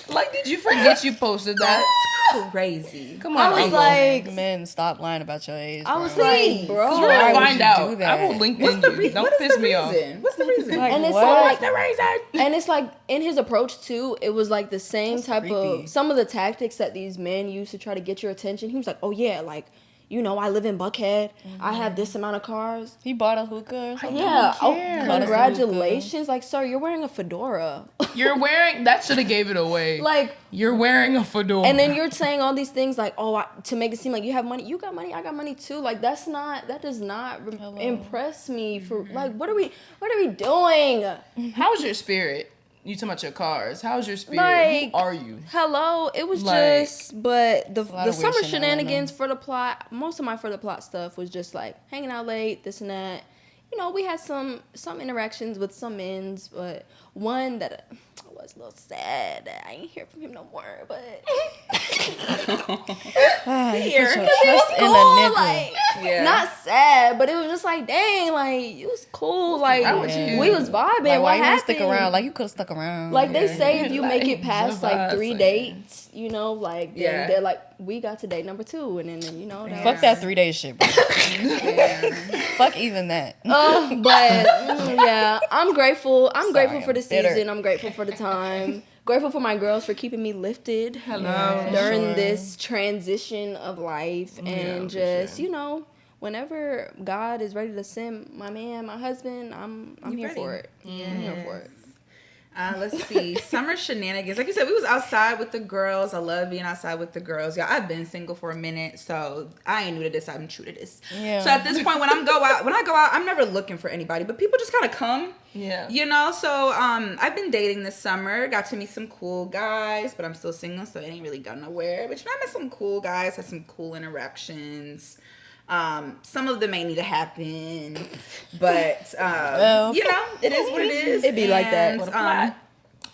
Like, did you forget you posted that? That's crazy. Come on, I was Uncle. like, Men, stop lying about your age. I was bro. like, bro. Because we're Why gonna would find you out. do that? I will link What's in the you. Don't what is piss the me off. reason? What's the reason? Like, And it's what? so, like, The reason. and it's like in his approach too, it was like the same That's type creepy. of some of the tactics that these men use to try to get your attention. He was like, "Oh yeah, like, you know, I live in Buckhead. I have this amount of cars. He bought a hookah or something? Yeah. Oh, care. congratulations. Like, sir, you're wearing a fedora. You're wearing that should have gave it away. Like, You're wearing a fedora. and then you're saying all these things like, oh, to make it seem like you have money. You got money. I got money too. Like, that does not impress me. For like, what are we doing? How's your spirit? You talking about your cars? How's your spirit? Like, Who are you? Hello, it was Like, just, but the lot of summer weird shit going on. shenanigans for the plot. Most of my for the plot stuff was just like hanging out late, this and that. You know, we had some interactions with some men's, but one that I was a little sad that I ain't hear from him no more. But Ah, you Here. put your 'cause he was trust in a cool, nipple. like Yeah. not sad, but it was just like, dang, like it was cool, like wrong with you? we was vibing. Like, why what you didn't happened? stick around? Like, you could have stuck around. Like they Yeah. say, if you make it Like, past like 3 Javas, dates, you know, like then Yeah. they're like, we got to date number 2, and then you know, that Fuck that 3 day shit, bro. Fuck even that. But yeah, I'm grateful. I'm grateful for the I'm bitter. season. I'm grateful for the time. Grateful for my girls for keeping me lifted Hello. during sure. this transition of life, and for just sure. you know, whenever God is ready to send my man, my husband, I'm here ready. for it. I'm here for it. Let's see. Summer shenanigans. Like you said, we was outside with the girls. I love being outside with the girls. Y'all, I've been single for a minute, so I ain't new to this. I'm true to this. Yeah. So at this point, when I go out, I'm never looking for anybody, but people just kind of come. Yeah. You know, so I've been dating this summer. Got to meet some cool guys, but I'm still single, so it ain't really gone nowhere. But you know, I met some cool guys, had some cool interactions. Some of them may need to happen, but you know, it is what it is. It'd be like that. And, For the plot.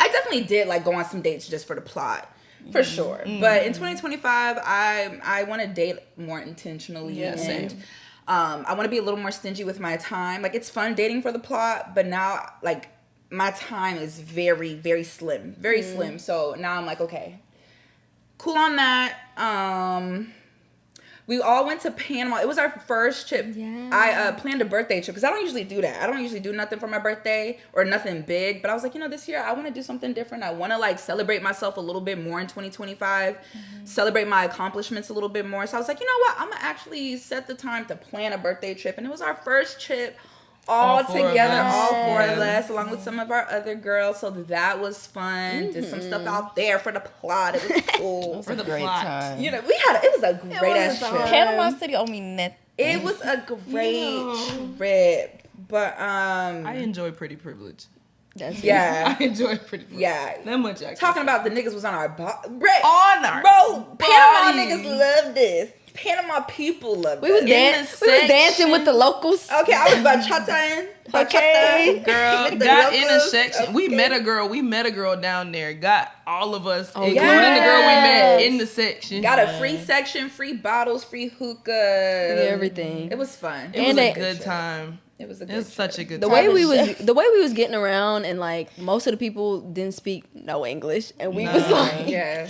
I definitely did like go on some dates just for the plot, for sure. But in 2025, I want to date more intentionally. Yeah, and same. I want to be a little more stingy with my time. Like, it's fun dating for the plot, but now like my time is very, very slim, very slim. So now I'm like, okay, cool on that. We all went to Panama. It was our first trip. Yeah. I planned a birthday trip because I don't usually do that. I don't usually do nothing for my birthday or nothing big. But I was like, you know, this year I want to do something different. I want to like celebrate myself a little bit more in 2025, celebrate my accomplishments a little bit more. So I was like, you know what? I'm going to actually set the time to plan a birthday trip. And it was our first trip all four of together, us. all four of Yes. us, along with some of our other girls. So that was fun. Did some stuff out there for the plot. It was cool. It was a great time. You know, it was a great ass was trip. fun. Panama City owe me nothing. It was a great trip. But I enjoy pretty privilege. That's yeah. I enjoy pretty privilege. Yeah. That much I can Talking say. about the niggas was on our On our bro, Panama bodies. niggas love this. Panama people love We was this. dancing with the locals. Okay, I was bachata-ing. Okay. Girl, With the got in a locals. section. We met a girl down there. Got all of us, including the yes. girl we met in the section. Got a free section, free bottles, free hookah. Everything. It was fun. It was And a they- good time. It was a good It was such a good The time. way we was getting around, and like most of the people didn't speak no English, and we was No. like, Yeah.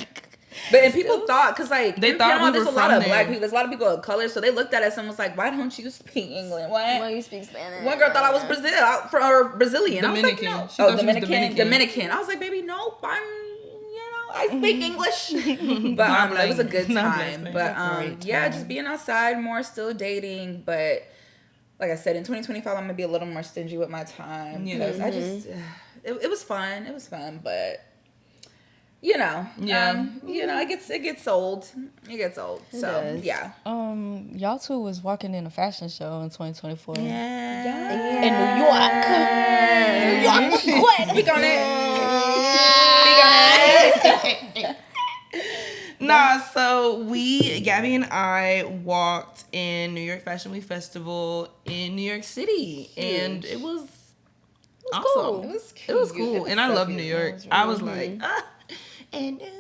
But and people thought, because like They in thought Panama, we there's were a lot from of black there. people. There's a lot of people of color, so they looked at us and was like, "Why don't you speak English?" What? "Well, you speak Spanish." One girl thought I was Brazilian. I was like, Dominican. no. She thought she was Dominican. Dominican. I was like, baby, nope. I speak English. But it was a good Not time. blasting. But Great yeah, time. just being outside more, still dating. But like I said, in 2025, I'm gonna be a little more stingy with my time Yeah. because I just it was fun. It was fun, but. You know, Yeah. it gets old. It gets old. So does. yeah. Y'all two was walking in a fashion show in 2024. in New York. Speak on it. Nah, so Gabby and I walked in New York Fashion Week Festival in New York City, and it was awesome. cool. It was It cute. was cool, and I so love cute. New York. I was like, and New York.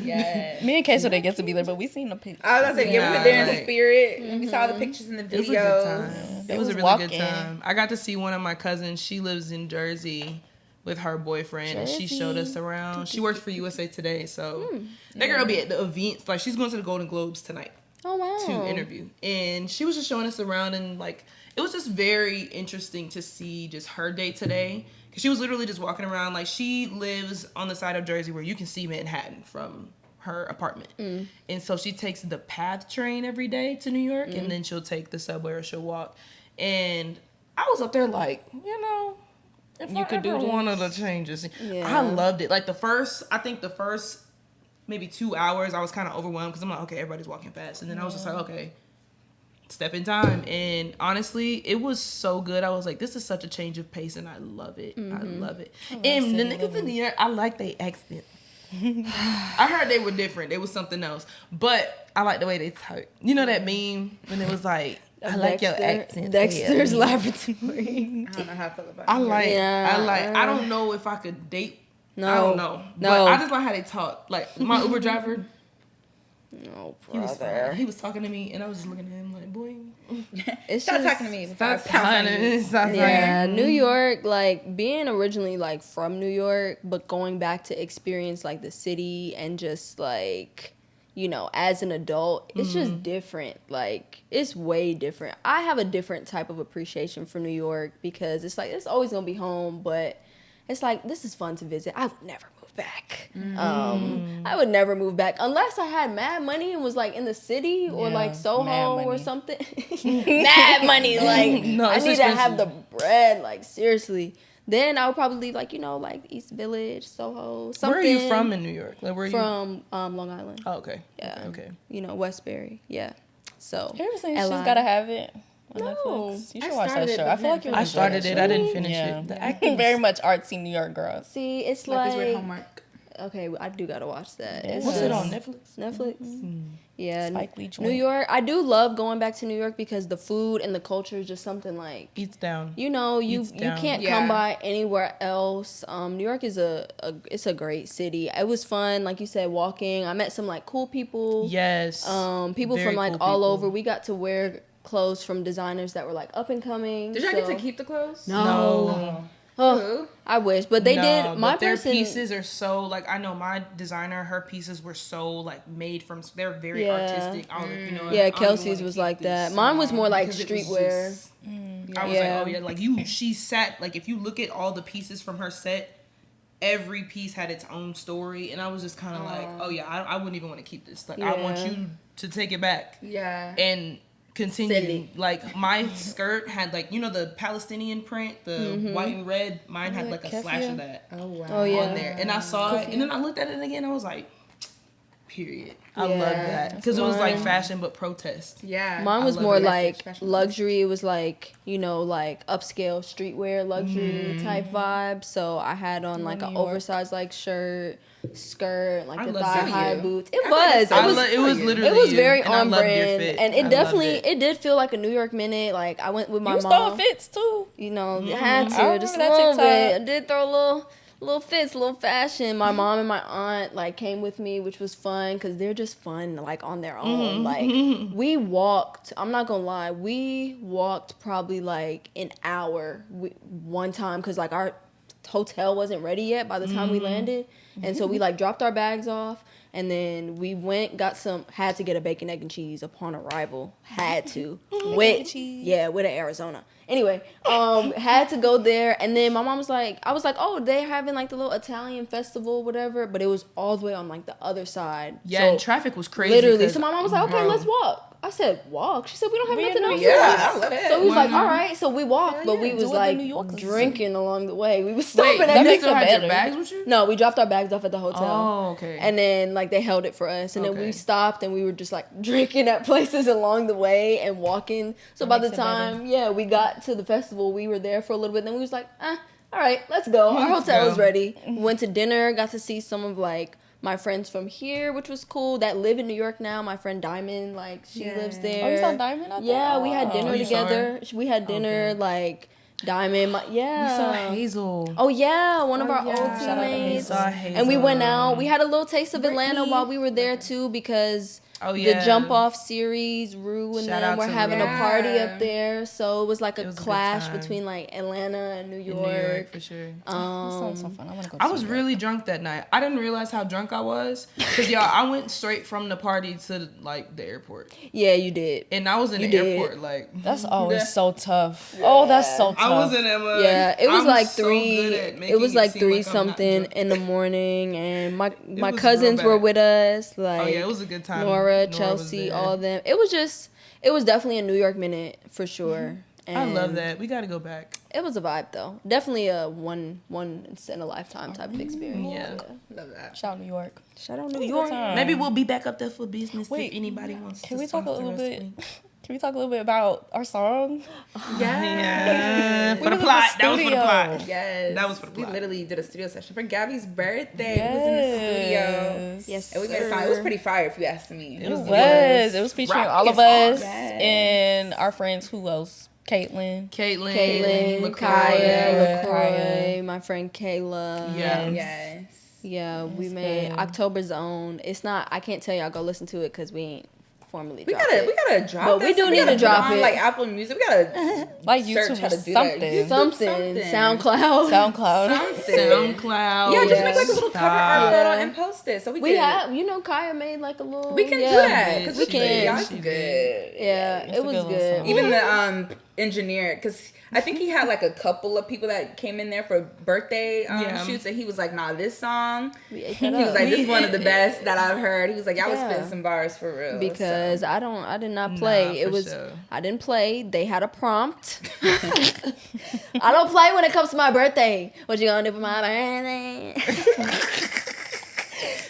Yeah. Me and Queso didn't get to be there, but we seen the pictures. I was gonna say, yeah, we were there in Like- spirit. And we saw the pictures in the It was a good videos. time. They It was a was really good walking. time. I got to see one of my cousins. She lives in Jersey with her boyfriend, and she showed us around. She works for USA Today, so that girl be at the events. Like, she's going to the Golden Globes tonight Oh wow. to interview, and she was just showing us around, and like it was just very interesting to see just her day today, because she was literally just walking around. Like, she lives on the side of Jersey where you can see Manhattan from her apartment, and so she takes the PATH train every day to New York, and then she'll take the subway or she'll walk. And I was up there like, you know, if You I could do ever this. wanted to change this, Yeah. I loved it. Like the first maybe 2 hours, I was kind of overwhelmed because I'm like, okay, everybody's walking fast, and then I was just like, okay, step in time. And honestly, it was so good. I was like, this is such a change of pace, and I love it. I love it. And the niggas in New York, I like their accent. I heard they were different. They was something else, but I like the way they talk. You know that meme when it was like, I like your accent. Dexter's Yeah. Laboratory. I don't know how I feel about I it. like. Yeah, I don't know if I could date. No. I don't know. No. But I just like how they talk. Like my Uber driver, No, he was brother. fine. He was talking to me, and I was just looking at him like, boy, It's Stop just- talking to me. stop Stop talking to me. talking. Yeah, New York, like being originally like from New York, but going back to experience like the city and just like, you know, as an adult, it's just different. Like it's way different. I have a different type of appreciation for New York because it's like it's always gonna be home, but it's like this is fun to visit. I would never move back. I would never move back unless I had mad money and was like in the city or Yeah, like mad Soho or money. something. Mad money, like No, I it's need to have the expensive. bread, like seriously. Then I would probably leave like, like East Village, Soho, something. Where are you from in New York? Like, where are you From Long Island. Oh, okay. Yeah. Okay. Westbury. Yeah. So. You ever seen LI. She's Gotta Have It on No. Netflix? You I should watch that started it, show. but I feel like then you I started it. I didn't finish Yeah. it. The acting Very much artsy New York girls. See, it's Like like. it's with homework. Okay, I do gotta watch that. Yeah. It's What's it just- on Netflix? Netflix. Yeah, Spike Lee New joint. York. I do love going back to New York because the food and the culture is just something like Eats down. you Eats down. can't Yeah. come by anywhere else. New York is it's a great city. It was fun, like you said, walking. I met some like cool people. Yes. People Very from like cool all people. over. We got to wear clothes from designers that were like up and coming. Did y'all get so- to keep the clothes? No. Oh, I wish, but they No, did. My but their person, pieces are so like I know my designer. Her pieces were so like made from. They're very Yeah. artistic. I don't, you know, Yeah, I don't even Kelsey's wanna was keep like this, that. Mine was more like because it was streetwear. just- I was Yeah. like, oh yeah, like you. She sat like if you look at all the pieces from her set, every piece had its own story, and I was just kind of like, oh yeah, I wouldn't even want to keep this. Like I want Yeah. you to take it back Yeah. and continue. Silly. Like my skirt had like the Palestinian print, the white and red. Mine had like a slash of that Oh wow. Oh yeah. on there, and I saw it, and then I looked at it again. I was like, period. I Yeah. love that because it was like fashion but protest. Yeah. Mine was love more it. like Fashion luxury. It was like, like upscale streetwear luxury type vibe. So I had on like New an York. oversized like shirt, skirt, like I the love thigh that. high You. boots. It I was. thought It was. It was literally It was you, very and I on loved your brand, fit. and I it loved definitely it. did feel like a New York minute. Like I went with my You was throwing mom. fits too. Had to I just a remember that little TikTok. bit. I did throw a little fits, a little fashion. My mom and my aunt like came with me, which was fun because they're just fun like on their own. Like we walked. I'm not gonna lie, we walked probably like an hour one time because like our hotel wasn't ready yet by the time we landed, and so we like dropped our bags off. And then we had to get a bacon, egg, and cheese upon arrival. Had to. with an Arizona. Anyway, had to go there. And then my mom was like, I was like, oh, they're having like the little Italian festival, whatever. But it was all the way on like the other side. Yeah, so, and traffic was crazy. literally. 'cause, So my mom was like, okay, bro, let's walk. I said, walk? She said, we don't have We nothing in else New to York. do. I love it. So we was like, all right. So we walked, but we yeah, was do what the like New Yorkers do. drinking along the way. We was stopping Wait, at you makes still it had your better. bags with you? No, we dropped our bags off at the hotel. Oh, okay. And then like they held it for us, and then Okay. we stopped and we were just like drinking at places along the way and walking. So by the makes it better. time we got to the festival, we were there for a little bit. Then we was like, all right, let's go. Our Let's hotel go. is ready. We went to dinner, got to see some of like my friends from here, which was cool. That live in New York now. My friend Diamond, like she Yeah. lives there. Oh, you saw Diamond out there? Yeah, we had dinner Oh, you saw together. We had dinner like Diamond. We saw Hazel. Oh yeah, one of our yeah. old Shout out to teammates. Hazel. And we went out. We had a little taste of Atlanta Brittany. while we were there too because Oh, yeah. the Jump Off series, Rue and Shout them out were to having Rue. a party Yeah. up there. So it was like It a was a good clash time. between like Atlanta and New In York. New York for sure. Sounds so fun. I want to go. I was really drunk that night. I didn't realize how drunk I was because y'all. I went straight from the party to like the airport, Yeah, you did. and I was in You the did. airport like. That's always so tough. Oh, that's so tough. I was in Emma. Yeah, it was I'm like so three. good at It making was like seem three like I'm not something drunk. in the morning, and my was real cousins were bad. with us. Like Oh yeah, it was a good time. Nora, was Chelsea, there. all of them. It was definitely a New York minute for sure. I love And that. We got to go back. It was a vibe though. Definitely a one in a lifetime type of experience. Yeah. Love that. Shout out New York. Shout out It New was a York. good time. Maybe we'll be back up there for business Wait, if anybody wants Can to we talk a sponsor little us, bit? please. Can we talk a little bit about our song? Yeah. For the was in the plot. That was for the studio. plot. Yes. That was for the We plot. literally did a studio session for Gabby's birthday. We was in the studio. Yes, And we made a song. It was pretty fire if you ask me. It was featuring Rock all of is on. us Yes. and our friends. Who else? Caitlin. Caitlin, LaCroix. Kaya, LaCroix. LaCroix, my friend Kayla. Yeah. Yes. Yeah, we That's made good. October's Own. It's not. I can't tell y'all go listen to it because we ain't formally. We dropped gotta it. drop But we this. do need gotta to drop put on, it. like Apple Music. We gotta Like search YouTube how or to do that. something. YouTube. something. Something. SoundCloud. SoundCloud. SoundCloud. Yeah, just Yeah. make like a little cover Stop. art photo Yeah. and post it so we We can. have, Kaya made like a little. We can yeah, do that because we we can. can. Y'all She good. did. Yeah, It's it a was good little good. song. Even the engineered, because I think he had like a couple of people that came in there for birthday shoots, and he was like, nah, this song, We ate he that was up. like, this is one of the best that I've heard. He was like, y'all was spitting some bars for real. Because so. I did not play. Nah, It for was sure. I didn't play. They had a prompt. I don't play when it comes to my birthday. What you gonna do for my birthday?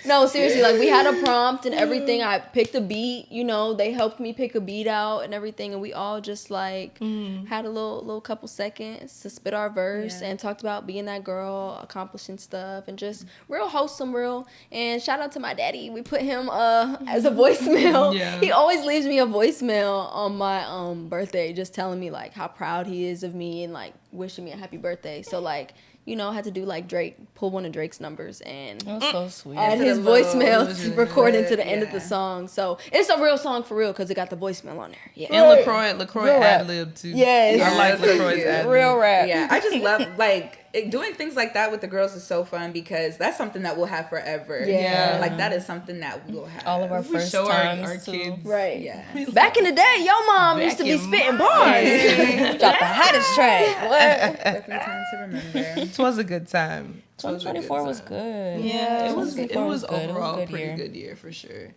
No, seriously, like we had a prompt and everything. I picked a beat, you know, they helped me pick a beat out and everything, and we all just like had a little couple seconds to spit our verse and talked about being that girl, accomplishing stuff, and just real wholesome, real. And shout out to my daddy. We put him as a voicemail. Yeah. He always leaves me a voicemail on my birthday, just telling me like how proud he is of me and like wishing me a happy birthday. So like, you know, I had to do like pull one of Drake's numbers and It was so sweet. add Instead his of little- voicemail it was to really record good, into the end of the yeah. song. So it's a real song for real because it got the voicemail on there. Yeah. And LaCroix Real rap. ad-lib too. Yes. I like Yeah, so LaCroix's cute. ad-lib. Real rap. Yeah, I just love like doing things like that with the girls is so fun, because that's something that we'll have forever. Yeah. Like that is something that we'll have. All of our We first show times our too. kids. Right. Yeah. Back in the day, your mom used to be in spitting my bars. Drop the hottest track. What? Definitely time to remember. It was a good time. 2024 was good. Yeah, it was 2024 overall good. It was a a good pretty year. good year for sure.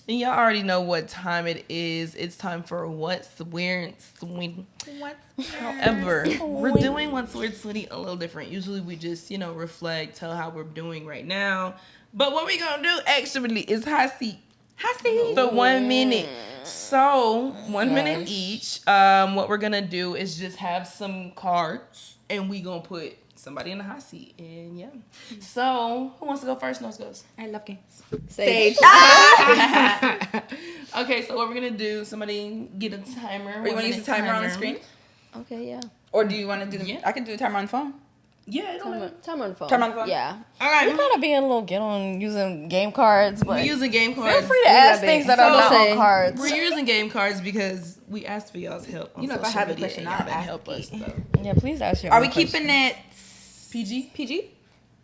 And y'all already know what time it is. It's time for What's Weird Sweetie. However, we're doing What's Weird Sweetie a little different. Usually we just, reflect, tell how we're doing right now. But what we gonna do actually is hot seat. Hot seat for 1 minute. So 1 minute each. What we're gonna do is just have some cards and we gonna put somebody in the hot seat. And yeah. So who wants to go first? Nose goes. I love games. Sage. Okay, so what we're gonna do? Somebody get a timer. Or you want to use the timer on the screen? Okay, yeah. Or do you want to do the? Yeah. I can do the timer on the phone. Yeah, it don't matter. Timer on the phone. Timer on the phone? Yeah. All right. We're kind of being a little get on using game cards, but We're using game cards. feel free to ask love it. things that are So not say- on cards. We're using game cards because we asked for y'all's help. On You know, if I social have a media, question, and y'all I'll didn't ask help us. you. So. Yeah, please ask your Are own we keeping it PG? PG?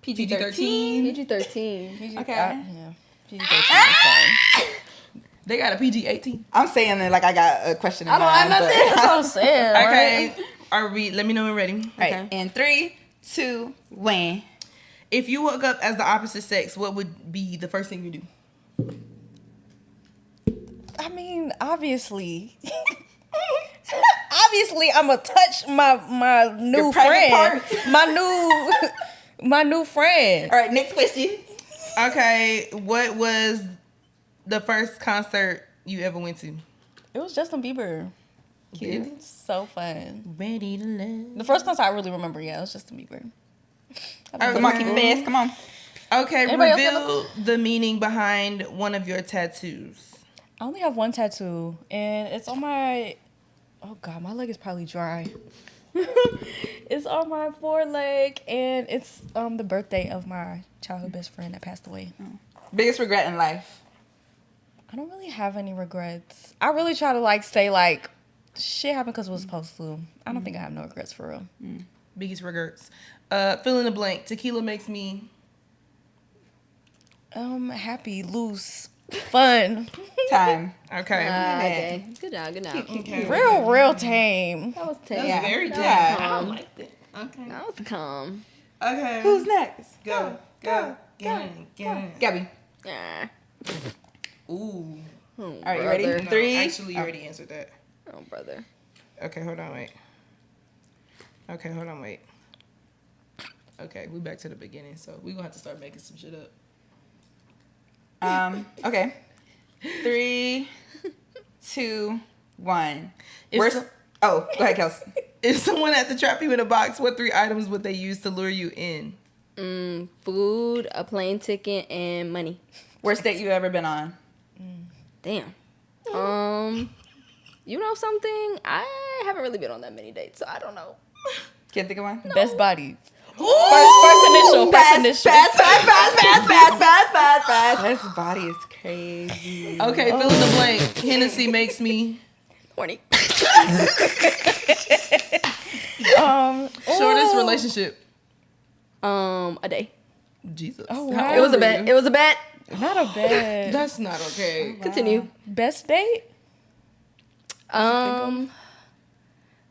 PG-13? PG-13. Okay. Yeah. PG-13 is fine. They got a PG-18. I'm saying it like I got a question in I don't have mind. nothing. That's what I'm saying. Okay. Are we? Let me know when we're ready. Right. In 3, 2, 1. If you woke up as the opposite sex, what would be the first thing you do? I mean, obviously. Obviously, I'm gonna touch my new Your private friend. parts? My new friend. All right, next question. Okay. What was the first concert you ever went to? It was Justin Bieber. Cute. So fun. Ready to love. The first concert I really remember, yeah, it was Justin Bieber. Come on, keep it fast. Come on. Okay, Anybody else reveal the meaning behind one of your tattoos. I only have one tattoo, and it's on my. Oh God, my leg is probably dry. It's on my foreleg, and it's the birthday of my childhood best friend that passed away. Biggest regret in life. I don't really have any regrets. I really try to say shit happened because it was supposed to. I don't think I have no regrets for real. Biggest regrets. Fill in the blank. Tequila makes me. Happy, loose, fun, Time. Okay. Okay. Good job. Good job. real tame. That was That was tame. very Yeah. deep. I Calm. liked it. Okay. That was calm. Okay. Who's next? Go. Gabby. Ah. Ooh. Oh, All right, you ready? brother. No, 3. actually, you already answered that. Oh, brother. Okay, hold on, wait. Okay, hold on, wait. Okay, we back to the beginning, so we're gonna have to start making some shit up. Okay. 3, 2, 1. If Where's? so- Oh, go ahead, Kels. If someone had to trap you in a box, what 3 items would they use to lure you in? Food, a plane ticket, and money. Worst date you ever been on? Damn. You know something? I haven't really been on that many dates, so I don't know. Can't think of one. Best body. First initial. Fast. Best body is crazy. Okay, fill in the blank. Hennessy makes me. Horny. Shortest relationship. A day. Jesus. Oh, How wow. It was old a are bet. you? It was a bet. Not a bad. That's not okay. Continue. Best date?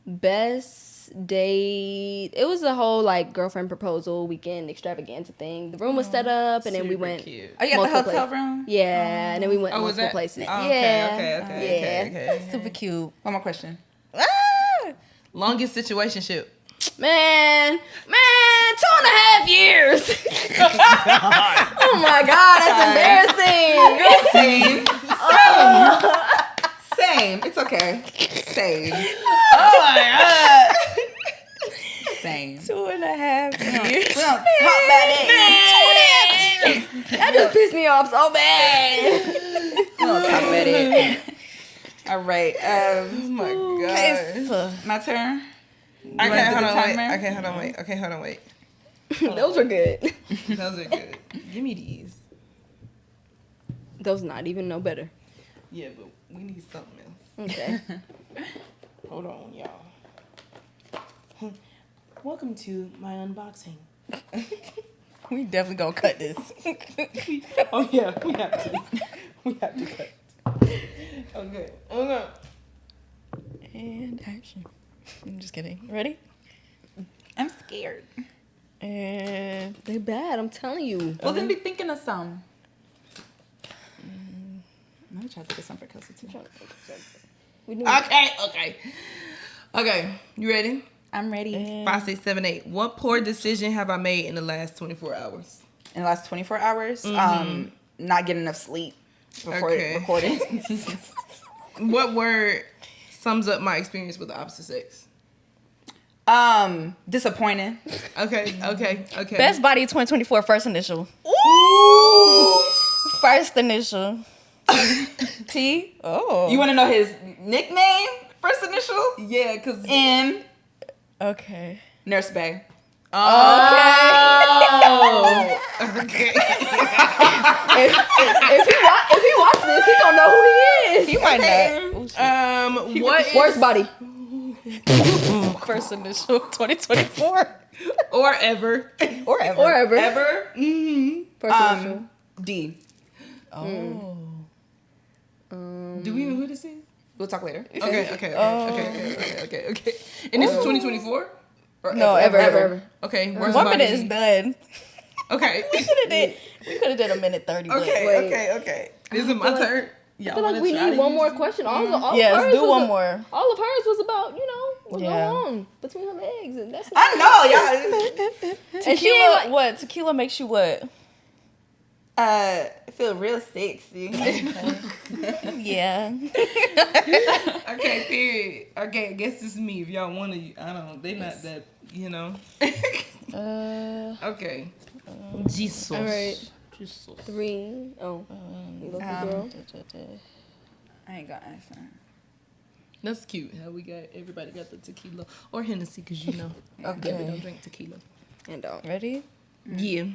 Best date. It was a whole like girlfriend proposal weekend extravaganza thing. The room was set up, and then we Super went. cute. Oh, you got the multiple hotel places. room? Yeah, and then we went Oh, was multiple that places. Oh, yeah, okay. Super cute. One more question. Ah! Longest situationship. Man, 2.5 years. Oh my god, that's embarrassing. Same. It's okay. Same. Oh my god. Same. 2.5 years. We don't talk about it. That just pissed me off so bad. We don't talk about it. All right. Oh my god. My turn. Okay, do hold the on, wait. timer? Okay, hold on, wait. Okay, hold on, wait. Those were good. Those are good. Give me these. Those not even no better. Yeah, but we need something else. Okay. Hold on, y'all. Welcome to my unboxing. We definitely gonna cut this. Oh yeah, we have to. We have to cut. Okay. And action. I'm just kidding. Ready? I'm scared. And They bad, I'm telling you. Well, then be thinking of some. Let me try to get some for Kelsey too. We do Okay. You ready? I'm ready. 5, 6, 7, 8. What poor decision have I made in the last 24 hours? In the last 24 hours, not getting enough sleep before Okay. recording. What word sums up my experience with the opposite sex? Disappointing. Okay. Best Body 2024 first initial. Ooh. First initial. T. Oh. You want to know his nickname? First initial? Yeah, because N. Okay. Nurse Bay. Oh. Okay. If he watch this, he gonna know who he is. You might not. What is Worst body. First initial 2024. or ever? Or ever. Or ever. Ever? First initial. D. Oh. Do we know who this is? We'll talk later. Okay. And this is 2024? Or No, ever. Okay. Worst 1 body. minute is done. Okay. We could have did a minute 30. but- Okay. This is my turn. I feel like we need one more question. All of Yes, hers do was one a- more. All of hers was about, what's Yeah. going on between her legs, and that's. I know, y'all. And she ain't Tequila, like, what? Tequila makes you what? I feel real sexy. Yeah. Okay, period. Okay, I guess this is me. If y'all want to, I don't. They not that, Okay. Jesus. all right, 3. Oh, you look girl. I ain't got anything. That's cute. How everybody got the tequila or Hennessy, because okay. Okay. We don't drink tequila. And Ready? Yeah.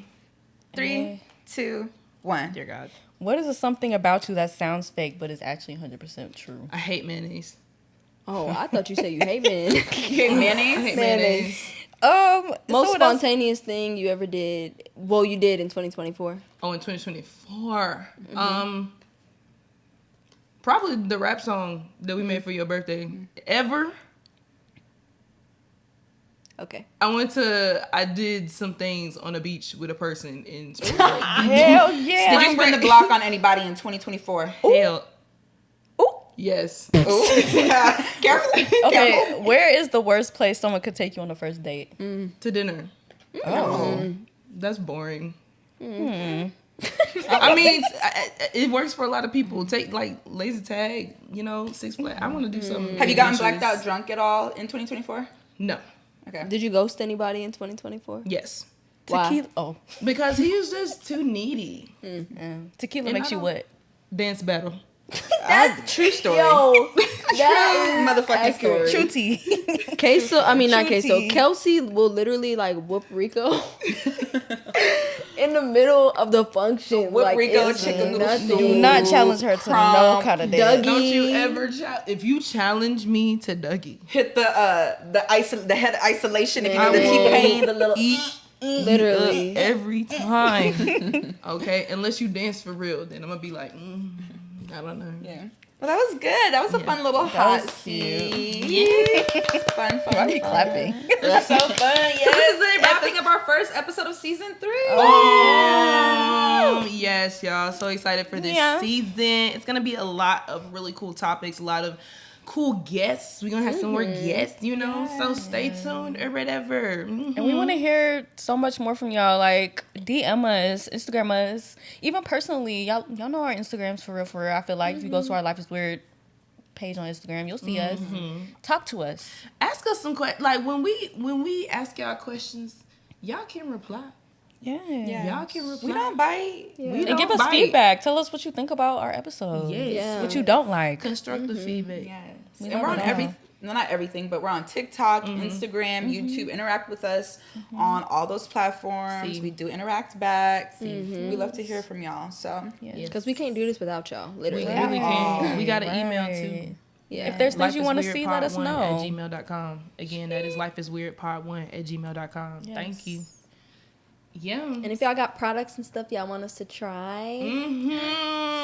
3, 2, 1. Dear God. What is something about you that sounds fake but is actually 100% true? I hate mayonnaise. Oh, I thought you said you hate men. You hate mayonnaise? I hate Mayonnaise. mayonnaise. Most so what else- spontaneous thing you ever did? Well, you did in 2024. Oh, in 2024. Probably the rap song that we made for your birthday. Ever. Okay. I did some things on a beach with a person in spring break. Hell yeah. Did you spin the block on anybody in 2024? Hell. Yes. Ooh. Careful. Okay, where is the worst place someone could take you on the first date? To dinner. Oh. That's boring. I mean, it works for a lot of people. Take like laser tag, Six Flags. I want to do something. Have you gotten adventurous. blacked out drunk at all in 2024? No. Okay. Did you ghost anybody in 2024? Yes. Why? Tequila. Oh. Because he was just too needy. Tequila And makes I you don't- what? Dance battle. True story. Yo, that Motherfucking accurate. story. True tea. Queso, I mean not True queso. tea. Kelsey will literally like whoop Rico in the middle of the function. Whoop like, Rico, it's chicken noodle nothing. soup. Do not challenge her to no Prom, kind of date. Dougie. Don't you ever if you challenge me to Dougie, Hit the head isolation if you I know the will T-Pain, the little eat Literally. every time. Okay, unless you dance for real, then I'm gonna be like, I don't know. Yeah. Well, that was good. That was a fun little hot was seat. Yeah. Fun. Why are you clapping? It's so fun. So this is it, wrapping up our first episode of season 3. Yes, y'all. So excited for this Yeah. season. It's gonna be a lot of really cool topics, a lot of cool guests. We're gonna have some more guests, you know. So stay tuned or whatever. And we want to hear so much more from y'all. Like, DM us, Instagram us, even personally. Y'all know our Instagrams for real. I feel like if you go to our Life is Weird page on Instagram, you'll see us. Talk to us. Ask us some questions. Like when we ask y'all questions, y'all can reply. Yeah. Y'all can reply. We don't bite. We And don't give us bite. feedback. Tell us what you think about our episodes. Yes. Yeah. What you don't like. Constructive feedback. Yes. We And love we're on it all. not everything, but we're on TikTok, Instagram, YouTube. Interact with us on all those platforms. See. We do interact back. We love to hear from y'all. So Yeah. Because we can't do this without y'all, We literally. really can. We got an email Right. too. Yeah. If there's things you want to see, let us lifeisweirdpod1 know. at gmail.com. Again, that is lifeisweirdpod1 at gmail.com. Yes. Thank you. Yeah. And if y'all got products and stuff y'all want us to try,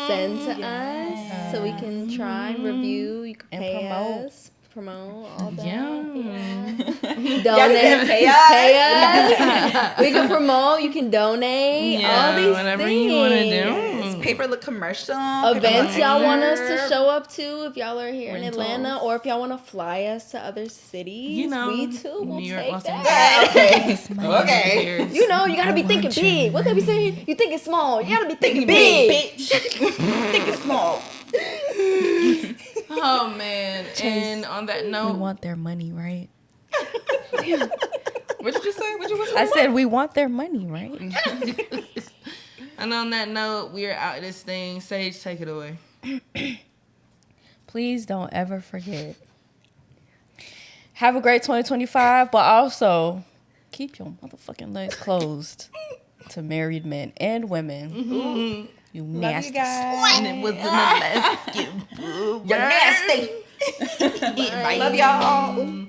send to us so we can try, review. You can And pay promote. us, promote all that. Yeah. Donate, said pay us? pay us. We can promote. You can donate. all these whatever things. you want to do. yes, paperless commercial. Events paperless y'all want us to excerpt. show up to if y'all are here Rentals. in Atlanta, or if y'all want to fly us to other cities. You know, we too will New York, take Los that. Okay. You know, you gotta be thinking big. What they be saying? You think it's small. You gotta be thinking big. Bitch. Think it's small. Oh, man. And on that We note, want their money, right? What did you say? What you was I said we want their money, right? and on that note, we are out of this thing. Sage, take it away. Please don't ever forget. Have a great 2025, but also keep your motherfucking legs closed to married men and women. You Love nasty. you guys. And it was an Alaskan. You're nasty. Love y'all.